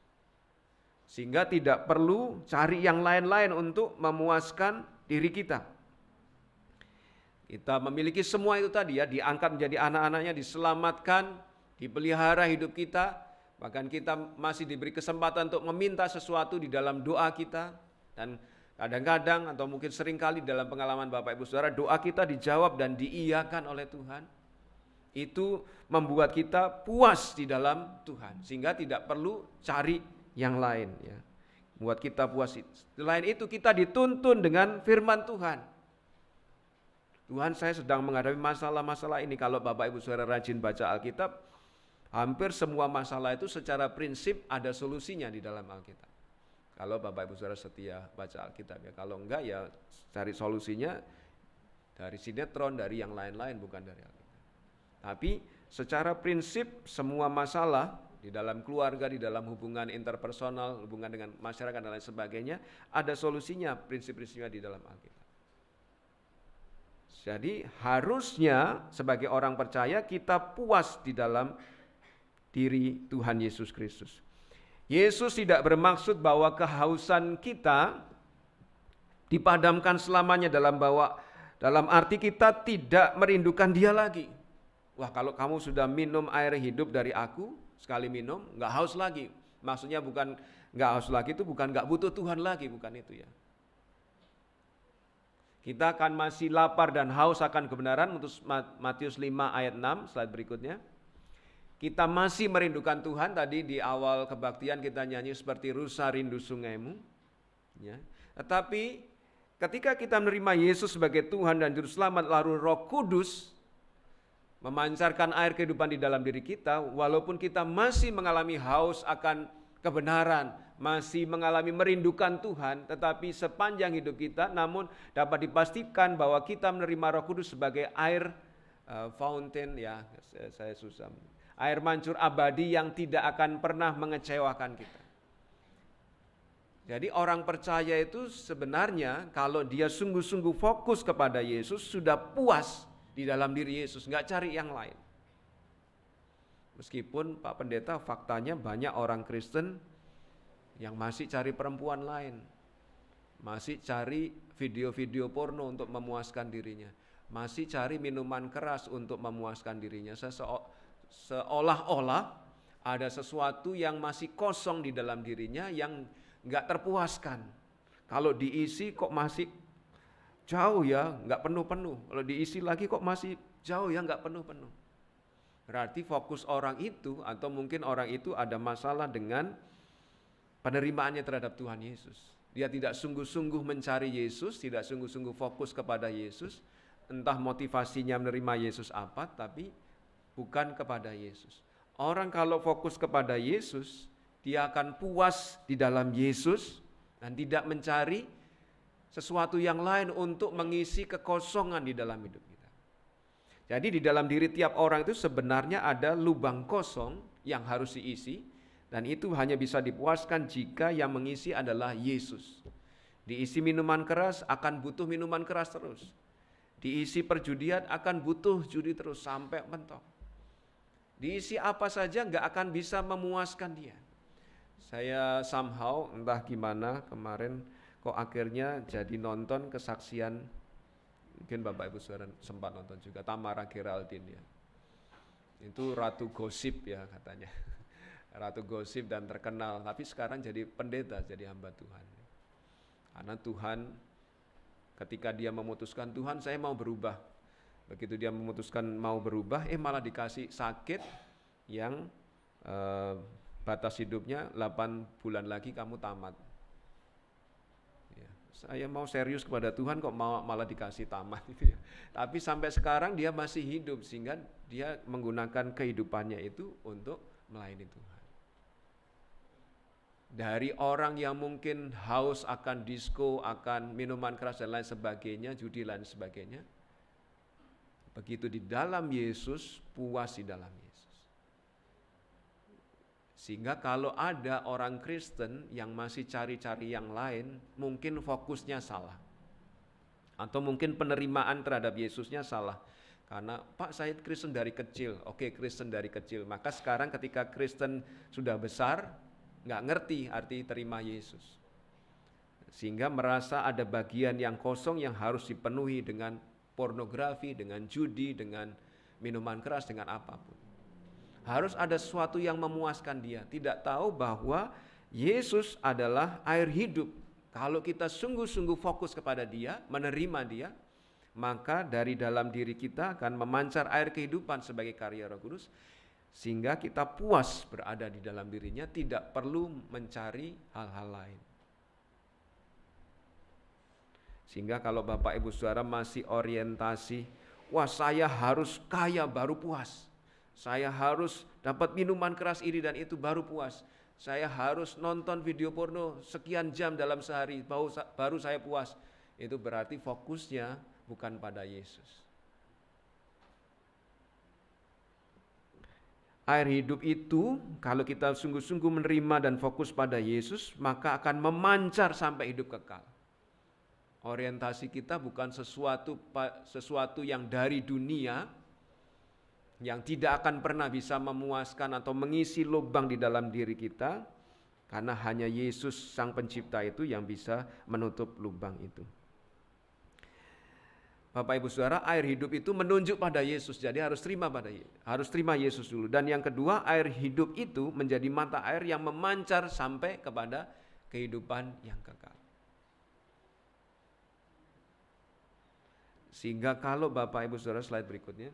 sehingga tidak perlu cari yang lain-lain untuk memuaskan diri kita. Kita memiliki semua itu tadi ya, diangkat menjadi anak-anaknya, diselamatkan, dipelihara hidup kita, bahkan kita masih diberi kesempatan untuk meminta sesuatu di dalam doa kita, dan kadang-kadang atau mungkin seringkali dalam pengalaman Bapak Ibu Saudara, doa kita dijawab dan diiyakan oleh Tuhan. Itu membuat kita puas di dalam Tuhan, sehingga tidak perlu cari yang lain ya. Buat kita puas. Selain itu kita dituntun dengan firman Tuhan. Tuhan, saya sedang menghadapi masalah-masalah ini. Kalau Bapak Ibu Saudara rajin baca Alkitab, hampir semua masalah itu secara prinsip ada solusinya di dalam Alkitab. Kalau Bapak Ibu Saudara setia baca Alkitab ya, kalau enggak ya cari solusinya dari sinetron, dari yang lain-lain, bukan dari Alkitab. Tapi secara prinsip semua masalah di dalam keluarga, di dalam hubungan interpersonal, hubungan dengan masyarakat dan lain sebagainya, ada solusinya, prinsip-prinsipnya di dalam Alkitab. Jadi harusnya sebagai orang percaya kita puas di dalam diri Tuhan Yesus Kristus. Yesus tidak bermaksud bahwa kehausan kita dipadamkan selamanya dalam arti kita tidak merindukan Dia lagi. Wah, kalau kamu sudah minum air hidup dari aku, sekali minum, nggak haus lagi. Maksudnya bukan nggak haus lagi itu bukan nggak butuh Tuhan lagi, bukan itu ya. Kita akan masih lapar dan haus akan kebenaran, untuk Matius 5 ayat 6, slide berikutnya. Kita masih merindukan Tuhan, tadi di awal kebaktian kita nyanyi seperti rusa rindu sungaimu. Ya. Tetapi ketika kita menerima Yesus sebagai Tuhan dan Juru Selamat, lalu Roh Kudus memancarkan air kehidupan di dalam diri kita, walaupun kita masih mengalami haus akan kebenaran, masih mengalami merindukan Tuhan, tetapi sepanjang hidup kita, namun dapat dipastikan bahwa kita menerima Roh Kudus sebagai air fountain, ya saya susah, air mancur abadi yang tidak akan pernah mengecewakan kita. Jadi orang percaya itu sebenarnya kalau dia sungguh-sungguh fokus kepada Yesus, sudah puas di dalam diri Yesus, nggak cari yang lain. Meskipun Pak Pendeta, faktanya banyak orang Kristen yang masih cari perempuan lain, masih cari video-video porno untuk memuaskan dirinya, masih cari minuman keras untuk memuaskan dirinya. Seolah-olah ada sesuatu yang masih kosong di dalam dirinya yang nggak terpuaskan. Kalau diisi kok masih jauh ya, nggak penuh-penuh. Kalau diisi lagi kok masih jauh ya, nggak penuh-penuh. Berarti fokus orang itu, atau mungkin orang itu ada masalah dengan penerimaannya terhadap Tuhan Yesus. Dia tidak sungguh-sungguh mencari Yesus, tidak sungguh-sungguh fokus kepada Yesus. Entah motivasinya menerima Yesus apa, tapi bukan kepada Yesus. Orang kalau fokus kepada Yesus, dia akan puas di dalam Yesus dan tidak mencari sesuatu yang lain untuk mengisi kekosongan di dalam hidup kita. Jadi di dalam diri tiap orang itu sebenarnya ada lubang kosong yang harus diisi, dan itu hanya bisa dipuaskan jika yang mengisi adalah Yesus. Diisi minuman keras akan butuh minuman keras terus. Diisi perjudian akan butuh judi terus sampai mentok. Diisi apa saja nggak akan bisa memuaskan dia. Saya somehow entah gimana kemarin kok akhirnya jadi nonton kesaksian, mungkin Bapak Ibu Saudara sempat nonton juga, Tamara Geraldine ya. Itu ratu gosip ya katanya. Ratu gosip dan terkenal, tapi sekarang jadi pendeta, jadi hamba Tuhan. Karena Tuhan ketika dia memutuskan, Tuhan saya mau berubah. Begitu dia memutuskan mau berubah, malah dikasih sakit yang batas hidupnya 8 bulan lagi kamu tamat. Ya, saya mau serius kepada Tuhan kok malah dikasih tamat itu ya. Tapi sampai sekarang dia masih hidup, sehingga dia menggunakan kehidupannya itu untuk melayani Tuhan. Dari orang yang mungkin haus akan disko, akan minuman keras dan lain sebagainya, judi dan sebagainya, begitu di dalam Yesus, puas di dalam Yesus. Sehingga kalau ada orang Kristen yang masih cari-cari yang lain, mungkin fokusnya salah. Atau mungkin penerimaan terhadap Yesusnya salah. Karena Pak saya Kristen dari kecil, oke Kristen dari kecil. Maka sekarang ketika Kristen sudah besar, nggak ngerti arti terima Yesus. Sehingga merasa ada bagian yang kosong yang harus dipenuhi dengan pornografi, dengan judi, dengan minuman keras, dengan apapun. Harus ada sesuatu yang memuaskan dia. Tidak tahu bahwa Yesus adalah air hidup. Kalau kita sungguh-sungguh fokus kepada dia, menerima dia, maka dari dalam diri kita akan memancar air kehidupan sebagai karya Roh Kudus, sehingga kita puas berada di dalam dirinya, tidak perlu mencari hal-hal lain. Sehingga kalau Bapak Ibu Saudara masih orientasi, wah saya harus kaya baru puas. Saya harus dapat minuman keras ini dan itu baru puas. Saya harus nonton video porno sekian jam dalam sehari baru saya puas. Itu berarti fokusnya bukan pada Yesus. Air hidup itu kalau kita sungguh-sungguh menerima dan fokus pada Yesus, maka akan memancar sampai hidup kekal. Orientasi kita bukan sesuatu yang dari dunia, yang tidak akan pernah bisa memuaskan atau mengisi lubang di dalam diri kita, karena hanya Yesus Sang Pencipta itu yang bisa menutup lubang itu. Bapak Ibu Saudara, air hidup itu menunjuk pada Yesus, jadi harus terima Yesus dulu. Dan yang kedua, air hidup itu menjadi mata air yang memancar sampai kepada kehidupan yang kekal. Sehingga kalau Bapak Ibu Saudara slide berikutnya.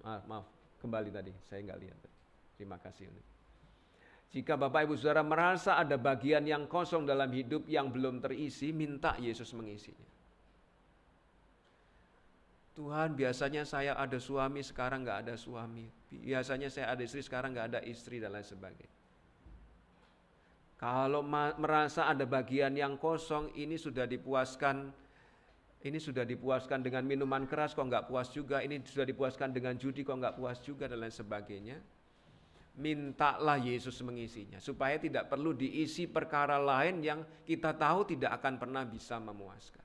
Maaf, kembali tadi, saya nggak lihat. Terima kasih. Jika Bapak Ibu Saudara merasa ada bagian yang kosong dalam hidup yang belum terisi, minta Yesus mengisinya. Tuhan, biasanya saya ada suami, sekarang nggak ada suami. Biasanya saya ada istri, sekarang nggak ada istri, dan lain sebagainya. Kalau merasa ada bagian yang kosong, ini sudah dipuaskan dengan minuman keras kok nggak puas juga, ini sudah dipuaskan dengan judi kok nggak puas juga, dan lain sebagainya. Mintalah Yesus mengisinya, supaya tidak perlu diisi perkara lain yang kita tahu tidak akan pernah bisa memuaskan.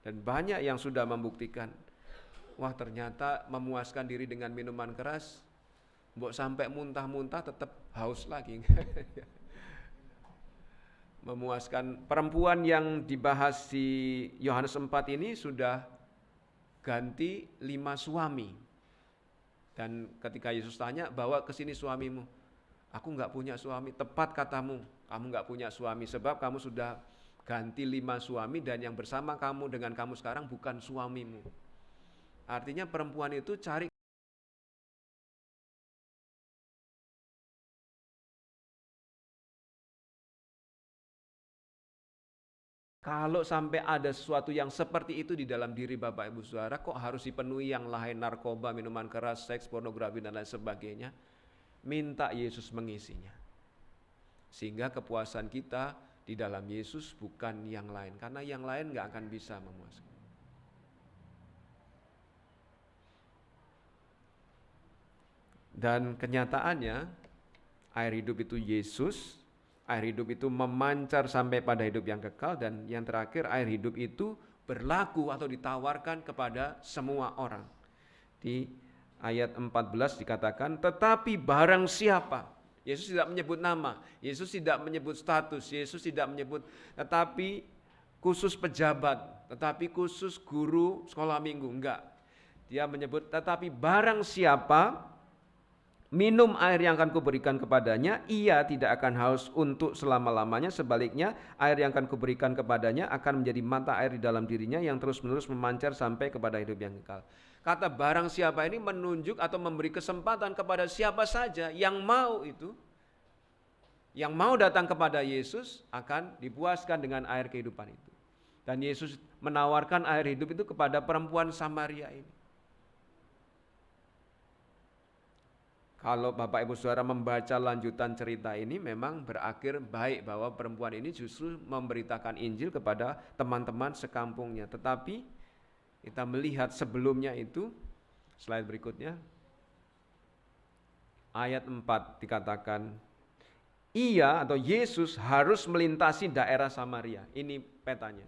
Dan banyak yang sudah membuktikan, wah ternyata memuaskan diri dengan minuman keras, mbok sampai muntah-muntah tetap haus lagi. Memuaskan. Perempuan yang dibahas di Yohanes 4 ini sudah ganti 5 suami. Dan ketika Yesus tanya, bawa ke sini suamimu. Aku enggak punya suami. Tepat katamu, kamu enggak punya suami, sebab kamu sudah ganti 5 suami, dan yang bersama kamu dengan kamu sekarang bukan suamimu. Artinya perempuan itu cari. Kalau sampai ada sesuatu yang seperti itu di dalam diri Bapak Ibu Saudara, kok harus dipenuhi yang lain, narkoba, minuman keras, seks, pornografi, dan lain sebagainya? Minta Yesus mengisinya. Sehingga kepuasan kita di dalam Yesus bukan yang lain, karena yang lain gak akan bisa memuaskan. Dan kenyataannya, air hidup itu Yesus. Air hidup itu memancar sampai pada hidup yang kekal, dan yang terakhir air hidup itu berlaku atau ditawarkan kepada semua orang. Di ayat 14 dikatakan, tetapi barang siapa, Yesus tidak menyebut nama, Yesus tidak menyebut status, Yesus tidak menyebut tetapi khusus pejabat, tetapi khusus guru sekolah minggu, enggak. Dia menyebut tetapi barang siapa minum air yang akan kuberikan kepadanya, ia tidak akan haus untuk selama-lamanya. Sebaliknya, air yang akan kuberikan kepadanya akan menjadi mata air di dalam dirinya yang terus-menerus memancar sampai kepada hidup yang kekal. Kata barang siapa ini menunjuk atau memberi kesempatan kepada siapa saja yang mau itu, yang mau datang kepada Yesus akan dipuaskan dengan air kehidupan itu. Dan Yesus menawarkan air hidup itu kepada perempuan Samaria ini. Kalau Bapak Ibu Saudara membaca lanjutan cerita ini, memang berakhir baik bahwa perempuan ini justru memberitakan Injil kepada teman-teman sekampungnya. Tetapi kita melihat sebelumnya itu, slide berikutnya, ayat 4 dikatakan, ia atau Yesus harus melintasi daerah Samaria. Ini petanya.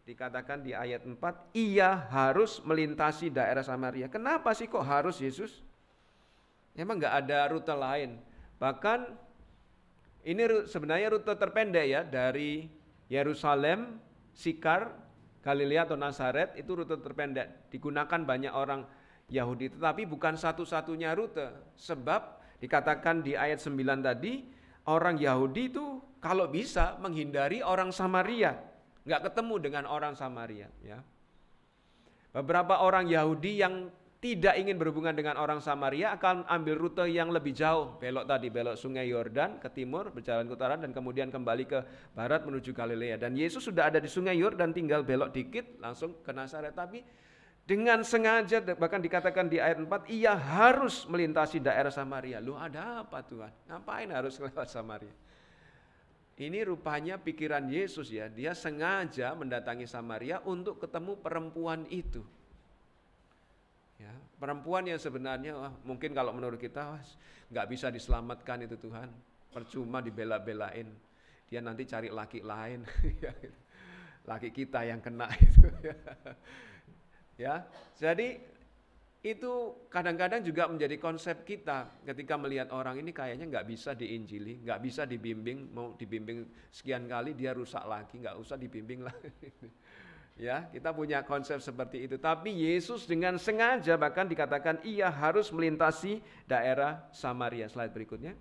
Dikatakan di ayat 4, ia harus melintasi daerah Samaria. Kenapa sih kok harus Yesus? Emang gak ada rute lain. Bahkan ini sebenarnya rute terpendek ya, dari Yerusalem, Sikar, Galilea atau Nazaret, itu rute terpendek. Digunakan banyak orang Yahudi, tetapi bukan satu-satunya rute. Sebab dikatakan di ayat 9 tadi, orang Yahudi itu kalau bisa menghindari orang Samaria. Nggak ketemu dengan orang Samaria, ya. Beberapa orang Yahudi yang tidak ingin berhubungan dengan orang Samaria akan ambil rute yang lebih jauh, belok sungai Yordan ke timur, berjalan ke utara, dan kemudian kembali ke barat menuju Galilea. Dan Yesus sudah ada di sungai Yordan, tinggal belok dikit langsung ke Nazaret. Tapi dengan sengaja, bahkan dikatakan di ayat 4, ia harus melintasi daerah Samaria. Loh, ada apa Tuhan? Ngapain harus lewat Samaria? Ini rupanya pikiran Yesus ya, dia sengaja mendatangi Samaria untuk ketemu perempuan itu. Ya, perempuan yang sebenarnya mungkin kalau menurut kita nggak bisa diselamatkan itu Tuhan, percuma dibela-belain, dia nanti cari laki lain, laki kita yang kena itu. Ya, jadi itu kadang-kadang juga menjadi konsep kita ketika melihat orang ini kayaknya nggak bisa diinjili, nggak bisa dibimbing, mau dibimbing sekian kali dia rusak lagi, nggak usah dibimbing lagi. Ya, kita punya konsep seperti itu. Tapi Yesus dengan sengaja bahkan dikatakan ia harus melintasi daerah Samaria. Slide berikutnya.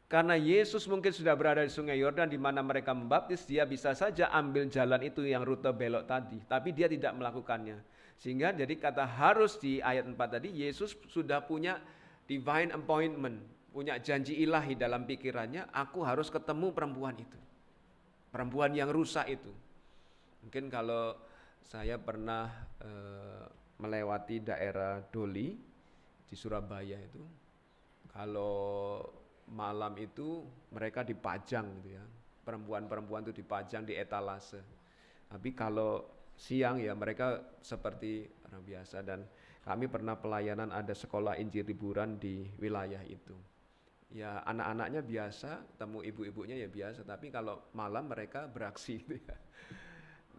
Karena Yesus mungkin sudah berada di Sungai Yordan di mana mereka membaptis, dia bisa saja ambil jalan itu yang rute belok tadi, tapi dia tidak melakukannya. Sehingga jadi kata harus di ayat 4 tadi, Yesus sudah punya divine appointment, punya janji ilahi dalam pikirannya, aku harus ketemu perempuan itu. Perempuan yang rusak itu. Mungkin kalau saya pernah melewati daerah Doli di Surabaya itu, kalau malam itu mereka dipajang gitu ya, perempuan-perempuan itu dipajang di etalase. Tapi kalau siang ya mereka seperti orang biasa. Dan kami pernah pelayanan ada sekolah Injil hiburan di wilayah itu. Ya anak-anaknya biasa, temu ibu-ibunya ya biasa, tapi kalau malam mereka beraksi gitu ya.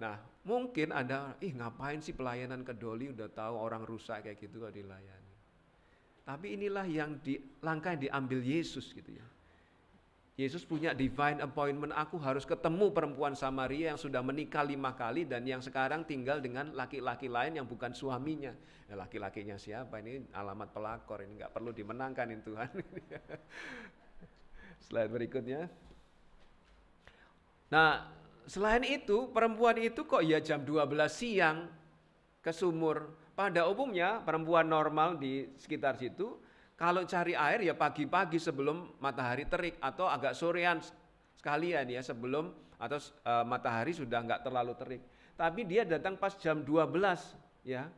Nah mungkin ada, ngapain sih pelayanan ke Doli udah tahu orang rusak kayak gitu kalau dilayani. Tapi inilah langkah yang diambil Yesus gitu ya. Yesus punya divine appointment, aku harus ketemu perempuan Samaria yang sudah menikah 5 kali dan yang sekarang tinggal dengan laki-laki lain yang bukan suaminya. Ya, laki-lakinya siapa? Ini alamat pelakor, ini gak perlu dimenangkan ini Tuhan. Slide berikutnya. Nah, selain itu, perempuan itu kok ya jam 12 siang ke sumur. Pada umumnya perempuan normal di sekitar situ, kalau cari air ya pagi-pagi sebelum matahari terik atau agak sorean sekalian ya sebelum atau matahari sudah enggak terlalu terik. Tapi dia datang pas jam 12 ya.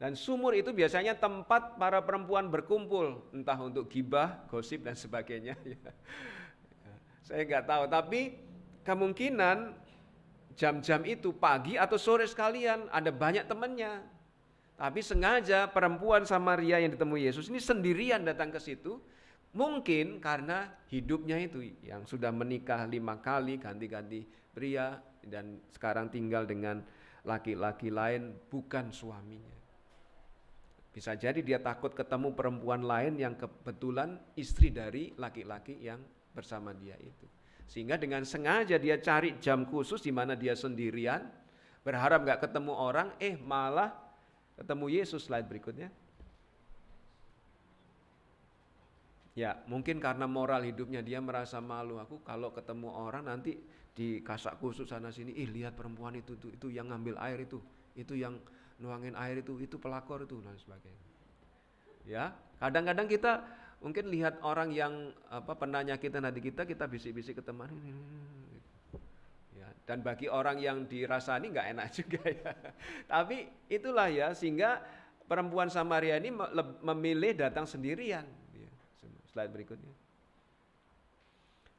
Dan sumur itu biasanya tempat para perempuan berkumpul, entah untuk gibah, gosip dan sebagainya ya. Saya enggak tahu, tapi kemungkinan jam-jam itu pagi atau sore sekalian, ada banyak temannya. Tapi sengaja perempuan Samaria yang ditemui Yesus ini sendirian datang ke situ. Mungkin karena hidupnya itu yang sudah menikah 5 kali, ganti-ganti pria, dan sekarang tinggal dengan laki-laki lain bukan suaminya. Bisa jadi dia takut ketemu perempuan lain yang kebetulan istri dari laki-laki yang bersama dia itu. Sehingga dengan sengaja dia cari jam khusus di mana dia sendirian, berharap gak ketemu orang, malah ketemu Yesus. Slide berikutnya. Ya, mungkin karena moral hidupnya dia merasa malu. Aku kalau ketemu orang nanti di kasak khusus sana sini, lihat perempuan itu yang ngambil air itu yang nuangin air itu pelakor itu dan sebagainya. Ya, kadang-kadang kita mungkin lihat orang yang pernah nyakitin hati kita bisik-bisik ke teman. Ya, dan bagi orang yang dirasani nggak enak juga ya. Tapi itulah ya, sehingga perempuan Samaria ini memilih datang sendirian. Ya, slide berikutnya.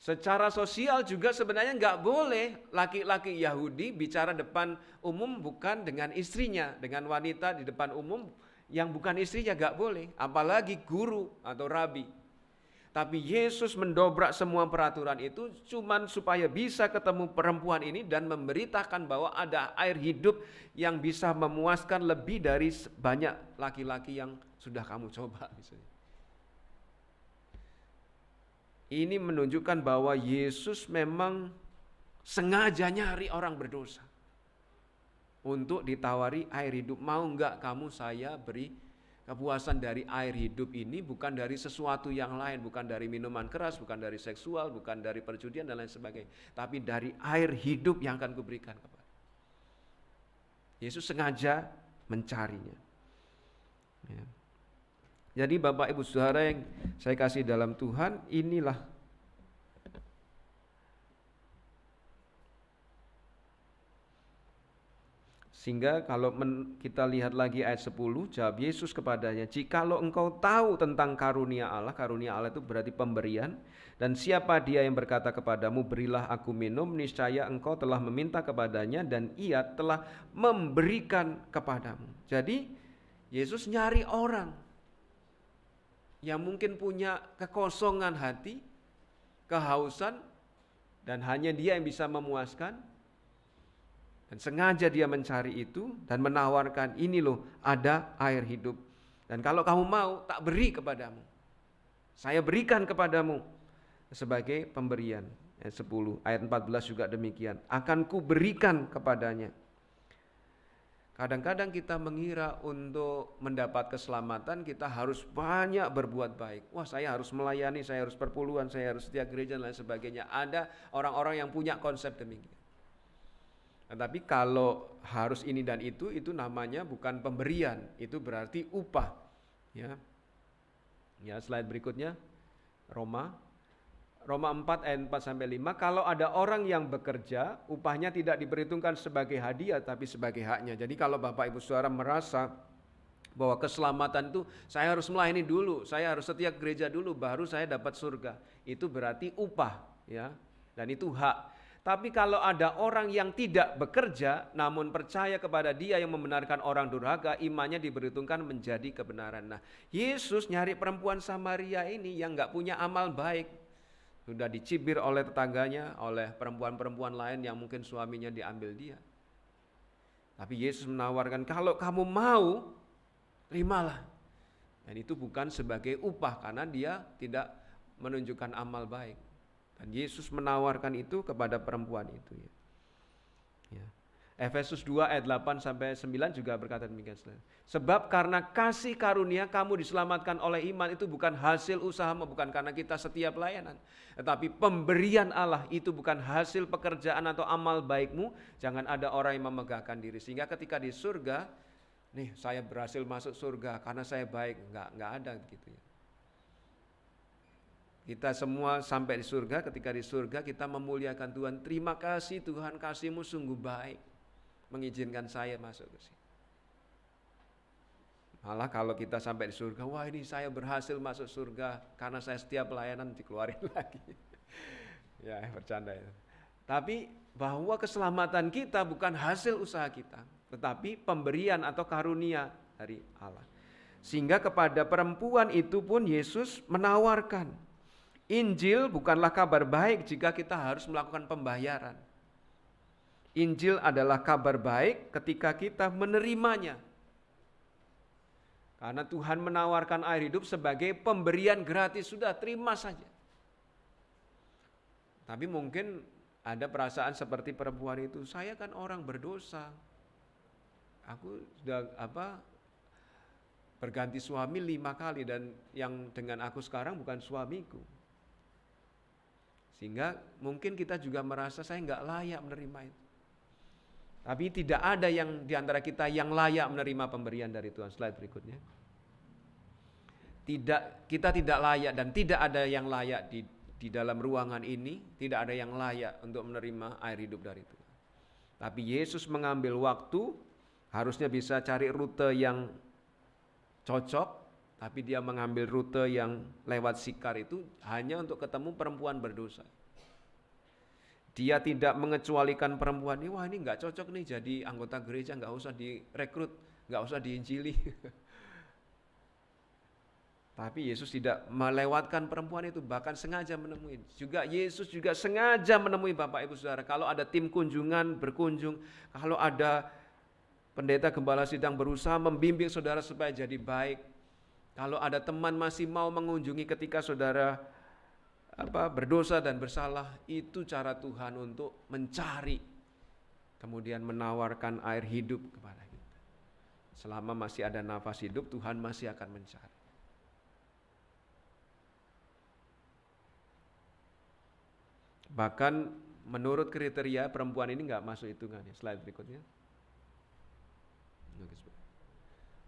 Secara sosial juga sebenarnya nggak boleh laki-laki Yahudi bicara depan umum bukan dengan istrinya, dengan wanita di depan umum yang bukan istrinya nggak boleh, apalagi guru atau rabi. Tapi Yesus mendobrak semua peraturan itu cuman supaya bisa ketemu perempuan ini dan memberitakan bahwa ada air hidup yang bisa memuaskan lebih dari banyak laki-laki yang sudah kamu coba. Ini menunjukkan bahwa Yesus memang sengaja nyari orang berdosa untuk ditawari air hidup. Mau enggak kamu saya beri kepuasan dari air hidup ini, bukan dari sesuatu yang lain, bukan dari minuman keras, bukan dari seksual, bukan dari perjudian dan lain sebagainya, tapi dari air hidup yang akan kuberikan kepada. Yesus sengaja mencarinya. Ya. Jadi Bapak Ibu Saudara yang saya kasih dalam Tuhan, inilah sehingga kalau kita lihat lagi ayat 10, jawab Yesus kepadanya, jikalau engkau tahu tentang karunia Allah itu berarti pemberian, dan siapa dia yang berkata kepadamu, berilah aku minum, niscaya engkau telah meminta kepadanya dan ia telah memberikan kepadamu. Jadi Yesus nyari orang yang mungkin punya kekosongan hati, kehausan, dan hanya dia yang bisa memuaskan. Dan sengaja dia mencari itu dan menawarkan, ini loh ada air hidup. Dan kalau kamu mau, tak beri kepadamu. Saya berikan kepadamu sebagai pemberian. Ayat 10, ayat 14 juga demikian. Akan kuberikan kepadanya. Kadang-kadang kita mengira untuk mendapat keselamatan kita harus banyak berbuat baik. Wah, saya harus melayani, saya harus perpuluhan, saya harus setia gereja dan lain sebagainya. Ada orang-orang yang punya konsep demikian. Tetapi kalau harus ini dan itu namanya bukan pemberian, itu berarti upah. Ya, slide berikutnya. Roma 4 ayat 4-5, kalau ada orang yang bekerja, upahnya tidak diperhitungkan sebagai hadiah tapi sebagai haknya. Jadi kalau Bapak Ibu Saudara merasa bahwa keselamatan itu saya harus melayani dulu, saya harus setia gereja dulu baru saya dapat surga, itu berarti upah, ya. Dan itu hak. Tapi kalau ada orang yang tidak bekerja namun percaya kepada Dia yang membenarkan orang durhaka, imannya diperhitungkan menjadi kebenaran. Nah, Yesus nyari perempuan Samaria ini yang gak punya amal baik, sudah dicibir oleh tetangganya, oleh perempuan-perempuan lain yang mungkin suaminya diambil dia. Tapi Yesus menawarkan, kalau kamu mau, terimalah. Dan itu bukan sebagai upah karena dia tidak menunjukkan amal baik. Dan Yesus menawarkan itu kepada perempuan itu. Ya. Efesus 2 ayat 8-9 juga berkata demikian. Sebab karena kasih karunia kamu diselamatkan oleh iman, itu bukan hasil usahamu, bukan karena kita setia pelayanan. Tetapi pemberian Allah itu bukan hasil pekerjaan atau amal baikmu. Jangan ada orang yang memegahkan diri. Sehingga ketika di surga, nih saya berhasil masuk surga karena saya baik. Enggak ada gitu ya. Kita semua sampai di surga, ketika di surga kita memuliakan Tuhan. Terima kasih Tuhan, kasih-Mu sungguh baik, mengizinkan saya masuk ke sini. Malah kalau kita sampai di surga, wah ini saya berhasil masuk surga karena saya setiap pelayanan, dikeluarin lagi. Ya, bercanda ya. Tapi bahwa keselamatan kita bukan hasil usaha kita, tetapi pemberian atau karunia dari Allah. Sehingga kepada perempuan itu pun Yesus menawarkan, Injil bukanlah kabar baik jika kita harus melakukan pembayaran. Injil adalah kabar baik ketika kita menerimanya. Karena Tuhan menawarkan air hidup sebagai pemberian gratis, sudah terima saja. Tapi mungkin ada perasaan seperti perempuan itu, saya kan orang berdosa. Aku sudah berganti suami 5 kali dan yang dengan aku sekarang bukan suamiku. Sehingga mungkin kita juga merasa saya nggak layak menerima itu. Tapi tidak ada yang di antara kita yang layak menerima pemberian dari Tuhan. Slide berikutnya. Kita tidak layak dan tidak ada yang layak di dalam ruangan ini, tidak ada yang layak untuk menerima air hidup dari Tuhan. Tapi Yesus mengambil waktu, harusnya bisa cari rute yang cocok, tapi dia mengambil rute yang lewat Sikar itu hanya untuk ketemu perempuan berdosa. Dia tidak mengecualikan perempuan ini, wah ini nggak cocok nih jadi anggota gereja, nggak usah direkrut, nggak usah diinjili. Tapi Yesus tidak melewatkan perempuan itu, bahkan sengaja menemui. Juga Yesus juga sengaja menemui Bapak Ibu Saudara. Kalau ada tim kunjungan berkunjung, kalau ada pendeta gembala sidang berusaha membimbing saudara supaya jadi baik. Kalau ada teman masih mau mengunjungi ketika saudara berdosa dan bersalah, itu cara Tuhan untuk mencari, kemudian menawarkan air hidup kepada kita. Selama masih ada nafas hidup, Tuhan masih akan mencari. Bahkan menurut kriteria perempuan ini nggak masuk hitungan. Slide berikutnya.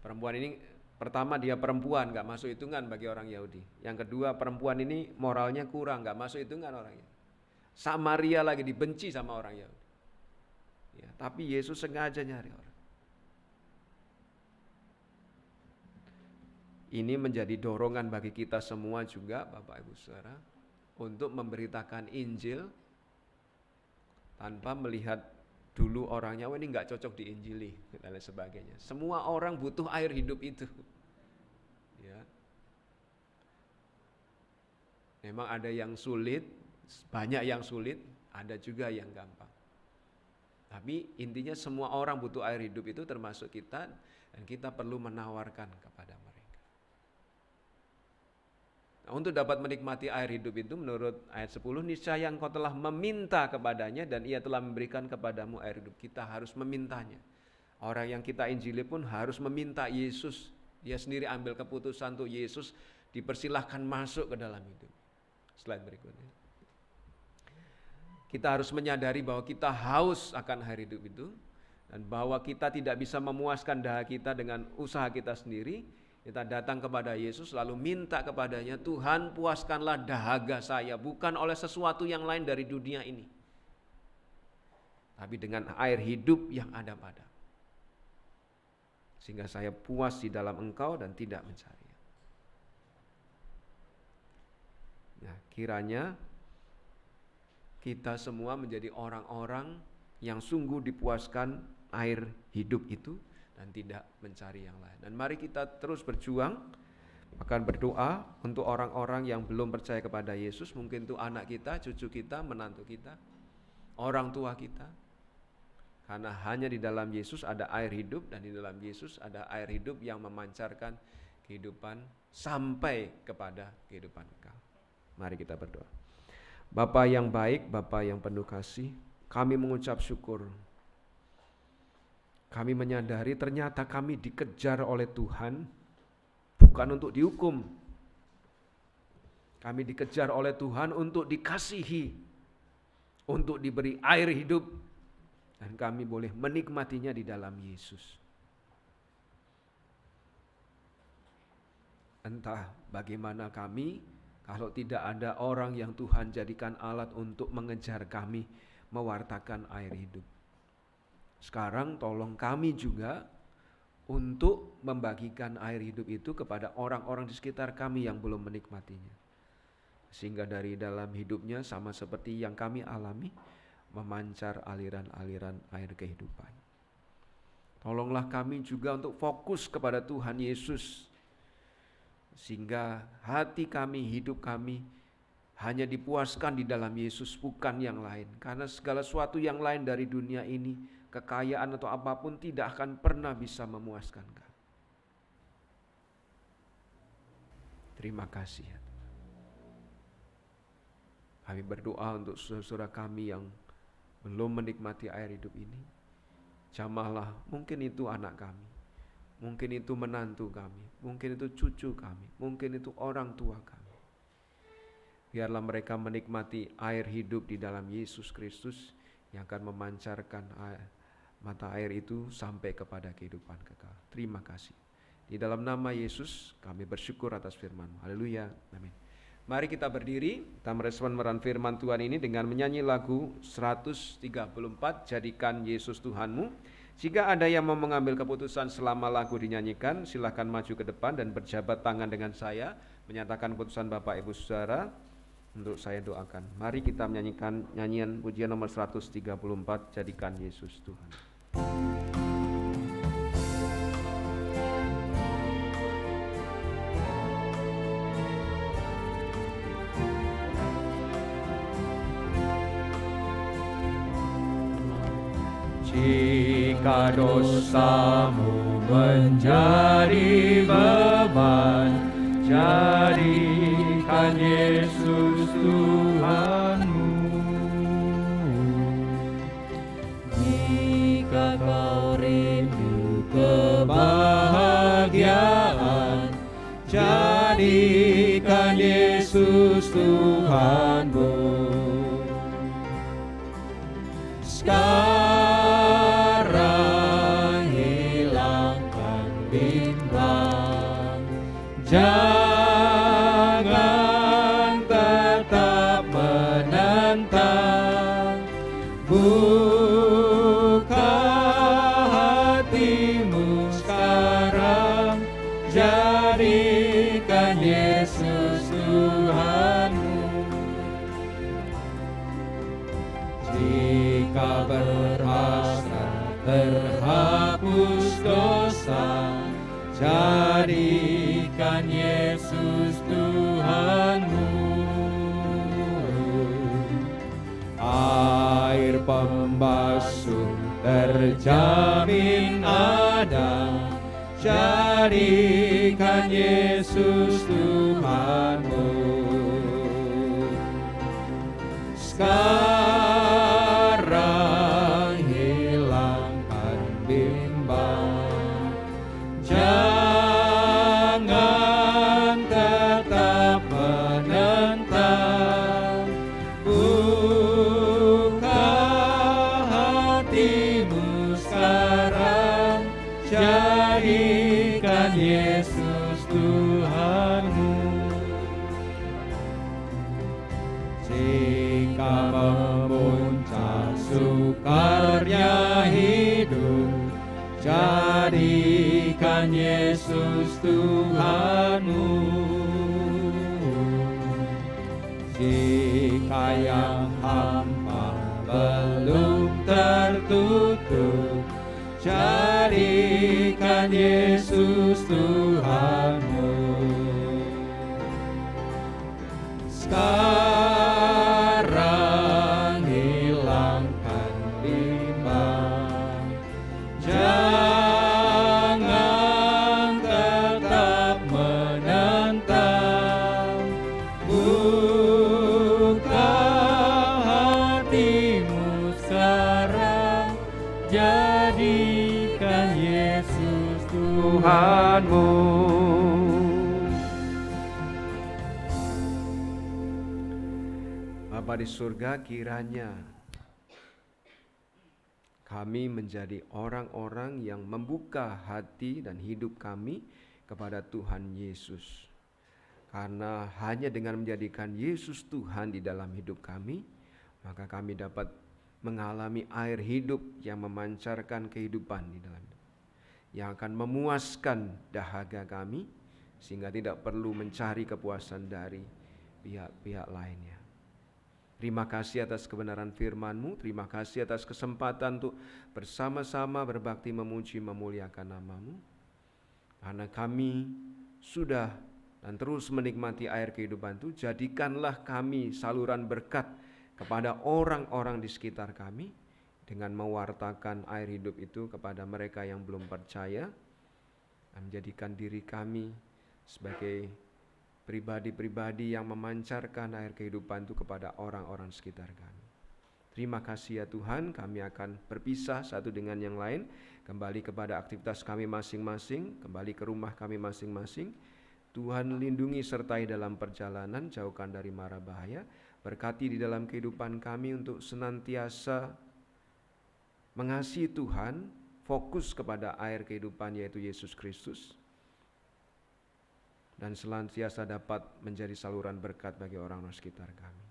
Perempuan ini, pertama dia perempuan, nggak masuk hitungan bagi orang Yahudi. Yang kedua, perempuan ini moralnya kurang, nggak masuk hitungan orangnya. Samaria lagi dibenci sama orang Yahudi. Ya, tapi Yesus sengaja nyari orang. Ini menjadi dorongan bagi kita semua juga, Bapak Ibu Saudara, untuk memberitakan Injil tanpa melihat dulu orangnya, ini nggak cocok diinjili dan lain sebagainya. Semua orang butuh air hidup itu. Ya. Memang ada yang sulit, banyak yang sulit, ada juga yang gampang. Tapi intinya semua orang butuh air hidup itu, termasuk kita, dan kita perlu menawarkan kepada mereka. Nah, untuk dapat menikmati air hidup itu menurut ayat 10, niscaya engkau telah meminta kepadanya dan ia telah memberikan kepadamu air hidup. Kita harus memintanya. Orang yang kita injili pun harus meminta Yesus. Dia sendiri ambil keputusan untuk Yesus dipersilahkan masuk ke dalam hidup. Slide berikutnya. Kita harus menyadari bahwa kita haus akan air hidup itu dan bahwa kita tidak bisa memuaskan dahaga kita dengan usaha kita sendiri. Kita datang kepada Yesus lalu minta kepadanya, Tuhan puaskanlah dahaga saya, bukan oleh sesuatu yang lain dari dunia ini, tapi dengan air hidup yang ada padamu, sehingga saya puas di dalam Engkau dan tidak mencari. Nah, kiranya kita semua menjadi orang-orang yang sungguh dipuaskan air hidup itu dan tidak mencari yang lain. Dan mari kita terus berjuang, akan berdoa untuk orang-orang yang belum percaya kepada Yesus. Mungkin itu anak kita, cucu kita, menantu kita, orang tua kita. Karena hanya di dalam Yesus ada air hidup, dan di dalam Yesus ada air hidup yang memancarkan kehidupan sampai kepada kehidupan kekal. Mari kita berdoa. Bapa yang baik, Bapa yang penuh kasih, kami mengucap syukur. Kami menyadari ternyata kami dikejar oleh Tuhan bukan untuk dihukum. Kami dikejar oleh Tuhan untuk dikasihi, untuk diberi air hidup, dan kami boleh menikmatinya di dalam Yesus. Entah bagaimana kami kalau tidak ada orang yang Tuhan jadikan alat untuk mengejar kami, mewartakan air hidup. Sekarang tolong kami juga untuk membagikan air hidup itu kepada orang-orang di sekitar kami yang belum menikmatinya. Sehingga dari dalam hidupnya sama seperti yang kami alami, memancar aliran-aliran air kehidupan. Tolonglah kami juga untuk fokus kepada Tuhan Yesus, sehingga hati kami, hidup kami hanya dipuaskan di dalam Yesus, bukan yang lain. Karena segala sesuatu yang lain dari dunia ini, kekayaan atau apapun tidak akan pernah bisa memuaskan kami. Terima kasih ya Tuhan. Kami berdoa untuk saudara kami yang belum menikmati air hidup ini. Jamahlah, mungkin itu anak kami, mungkin itu menantu kami, mungkin itu cucu kami, mungkin itu orang tua kami. Biarlah mereka menikmati air hidup di dalam Yesus Kristus yang akan memancarkan mata air itu sampai kepada kehidupan kekal. Terima kasih. Di dalam nama Yesus kami bersyukur atas firman-Mu. Haleluya. Amin. Mari kita berdiri, kita merespon firman Tuhan ini dengan menyanyi lagu 134, Jadikan Yesus Tuhanmu. Jika ada yang mau mengambil keputusan selama lagu dinyanyikan, silakan maju ke depan dan berjabat tangan dengan saya, menyatakan keputusan Bapak Ibu Saudara untuk saya doakan. Mari kita menyanyikan nyanyian pujian nomor 134, Jadikan Yesus Tuhan. Jika dosamu menjadi beban, jadikan Yesus Tuhanmu. Jika kau rindu kebahagiaan, jadikan Yesus Tuhanmu. Sekarang hilangkan bimbang, jangan tetap menentang. Buka hatimu sekarang, jadikan Yesus Tuhanmu. Jika berhasrat terhapus dosa, jadikan Yesus Tuhanmu. Air pembasuh terjamin ada, jadikan Yesus Tuhanmu. Sekarang hilangkan bimbang, jangan tetap menentang. Buka hatimu sekarang, jadikan Yesus Tuhanmu. Jika memuncak sukarnya hidup, jadikan Yesus Tuhanmu. Jika yang hampa belum tertutup, jadikan Yesus Tuhanmu. Sekarang hilangkan bimbang, jangan tetap menentang. Buka hatimu sekarang, jadikan Yesus Tuhanmu. Bapa di surga, kiranya kami menjadi orang-orang yang membuka hati dan hidup kami kepada Tuhan Yesus. Karena hanya dengan menjadikan Yesus Tuhan di dalam hidup kami, maka kami dapat mengalami air hidup yang memancarkan kehidupan di dalam hidup, yang akan memuaskan dahaga kami, sehingga tidak perlu mencari kepuasan dari pihak-pihak lainnya. Terima kasih atas kebenaran firman-Mu, terima kasih atas kesempatan untuk bersama-sama berbakti memuji memuliakan nama-Mu. Karena kami sudah dan terus menikmati air kehidupan itu, jadikanlah kami saluran berkat kepada orang-orang di sekitar kami dengan mewartakan air hidup itu kepada mereka yang belum percaya, dan menjadikan diri kami sebagai pribadi-pribadi yang memancarkan air kehidupan itu kepada orang-orang sekitar kami. Terima kasih ya Tuhan, kami akan berpisah satu dengan yang lain, kembali kepada aktivitas kami masing-masing, kembali ke rumah kami masing-masing. Tuhan lindungi sertai dalam perjalanan, jauhkan dari mara bahaya, berkati di dalam kehidupan kami untuk senantiasa mengasihi Tuhan, fokus kepada air kehidupan yaitu Yesus Kristus, dan senantiasa dapat menjadi saluran berkat bagi orang-orang sekitar kami.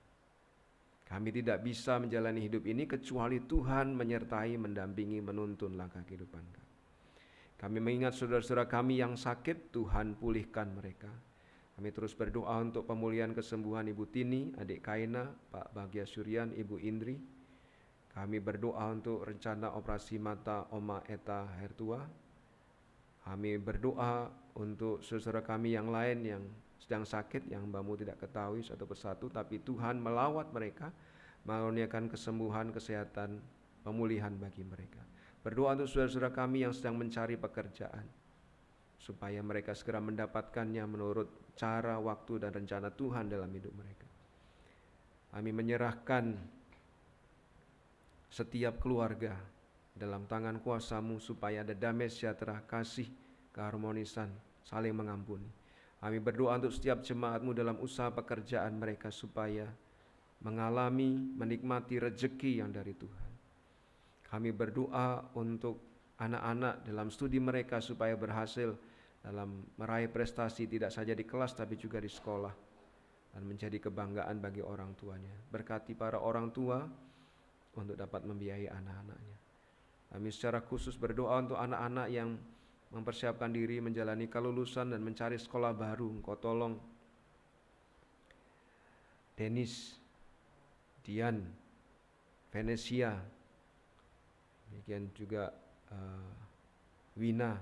Kami tidak bisa menjalani hidup ini kecuali Tuhan menyertai, mendampingi, menuntun langkah kehidupan kami. Kami mengingat saudara-saudara kami yang sakit, Tuhan pulihkan mereka. Kami terus berdoa untuk pemulihan kesembuhan Ibu Tini, adik Kaina, Pak Bagya Suryan, Ibu Indri. Kami berdoa untuk rencana operasi mata Oma Eta Hertua. Kami berdoa untuk saudara kami yang lain yang sedang sakit, yang Mbakmu tidak ketahui satu persatu, tapi Tuhan melawat mereka, mengaruniakan kesembuhan, kesehatan, pemulihan bagi mereka. Berdoa untuk saudara-saudara kami yang sedang mencari pekerjaan, supaya mereka segera mendapatkannya menurut cara, waktu, dan rencana Tuhan dalam hidup mereka. Kami menyerahkan setiap keluarga dalam tangan kuasa-Mu, supaya ada damai sejahtera, kasih, keharmonisan, saling mengampuni. Kami berdoa untuk setiap jemaat-Mu dalam usaha pekerjaan mereka, supaya mengalami, menikmati rezeki yang dari Tuhan. Kami berdoa untuk anak-anak dalam studi mereka, supaya berhasil dalam meraih prestasi tidak saja di kelas tapi juga di sekolah, dan menjadi kebanggaan bagi orang tuanya. Berkati para orang tua untuk dapat membiayai anak-anaknya. Kami secara khusus berdoa untuk anak-anak yang mempersiapkan diri menjalani kelulusan dan mencari sekolah baru. Engkau tolong Denis, Dian, Venesia, demikian juga Wina.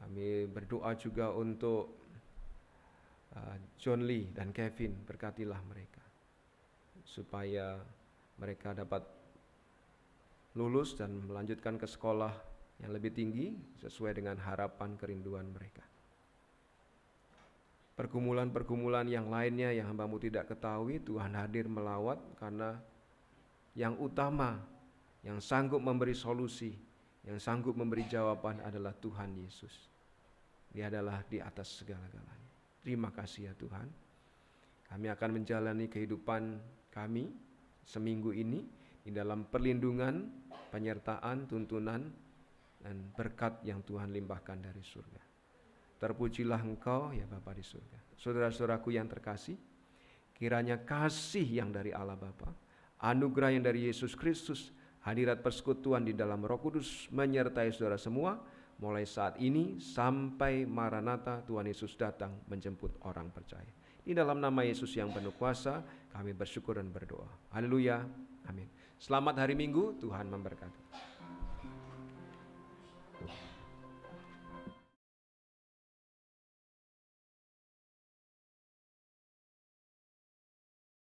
Kami berdoa juga untuk John Lee dan Kevin, berkatilah mereka supaya mereka dapat lulus dan melanjutkan ke sekolah yang lebih tinggi sesuai dengan harapan kerinduan mereka. pergumulan-pergumulan yang lainnya yang hamba-Mu tidak ketahui, Tuhan hadir melawat, karena yang utama, yang sanggup memberi solusi, yang sanggup memberi jawaban adalah Tuhan Yesus. Dia adalah di atas segala-galanya. Terima kasih ya Tuhan. Kami akan menjalani kehidupan kami seminggu ini di dalam perlindungan, penyertaan, tuntunan, dan berkat yang Tuhan limpahkan dari surga. Terpujilah Engkau ya Bapa di surga. Saudara-saudaraku yang terkasih, kiranya kasih yang dari Allah Bapa, anugerah yang dari Yesus Kristus, hadirat persekutuan di dalam Roh Kudus menyertai saudara semua, mulai saat ini sampai Maranatha Tuhan Yesus datang menjemput orang percaya. Di dalam nama Yesus yang penuh kuasa, kami bersyukur dan berdoa. Haleluya. Amin. Selamat hari Minggu, Tuhan memberkati.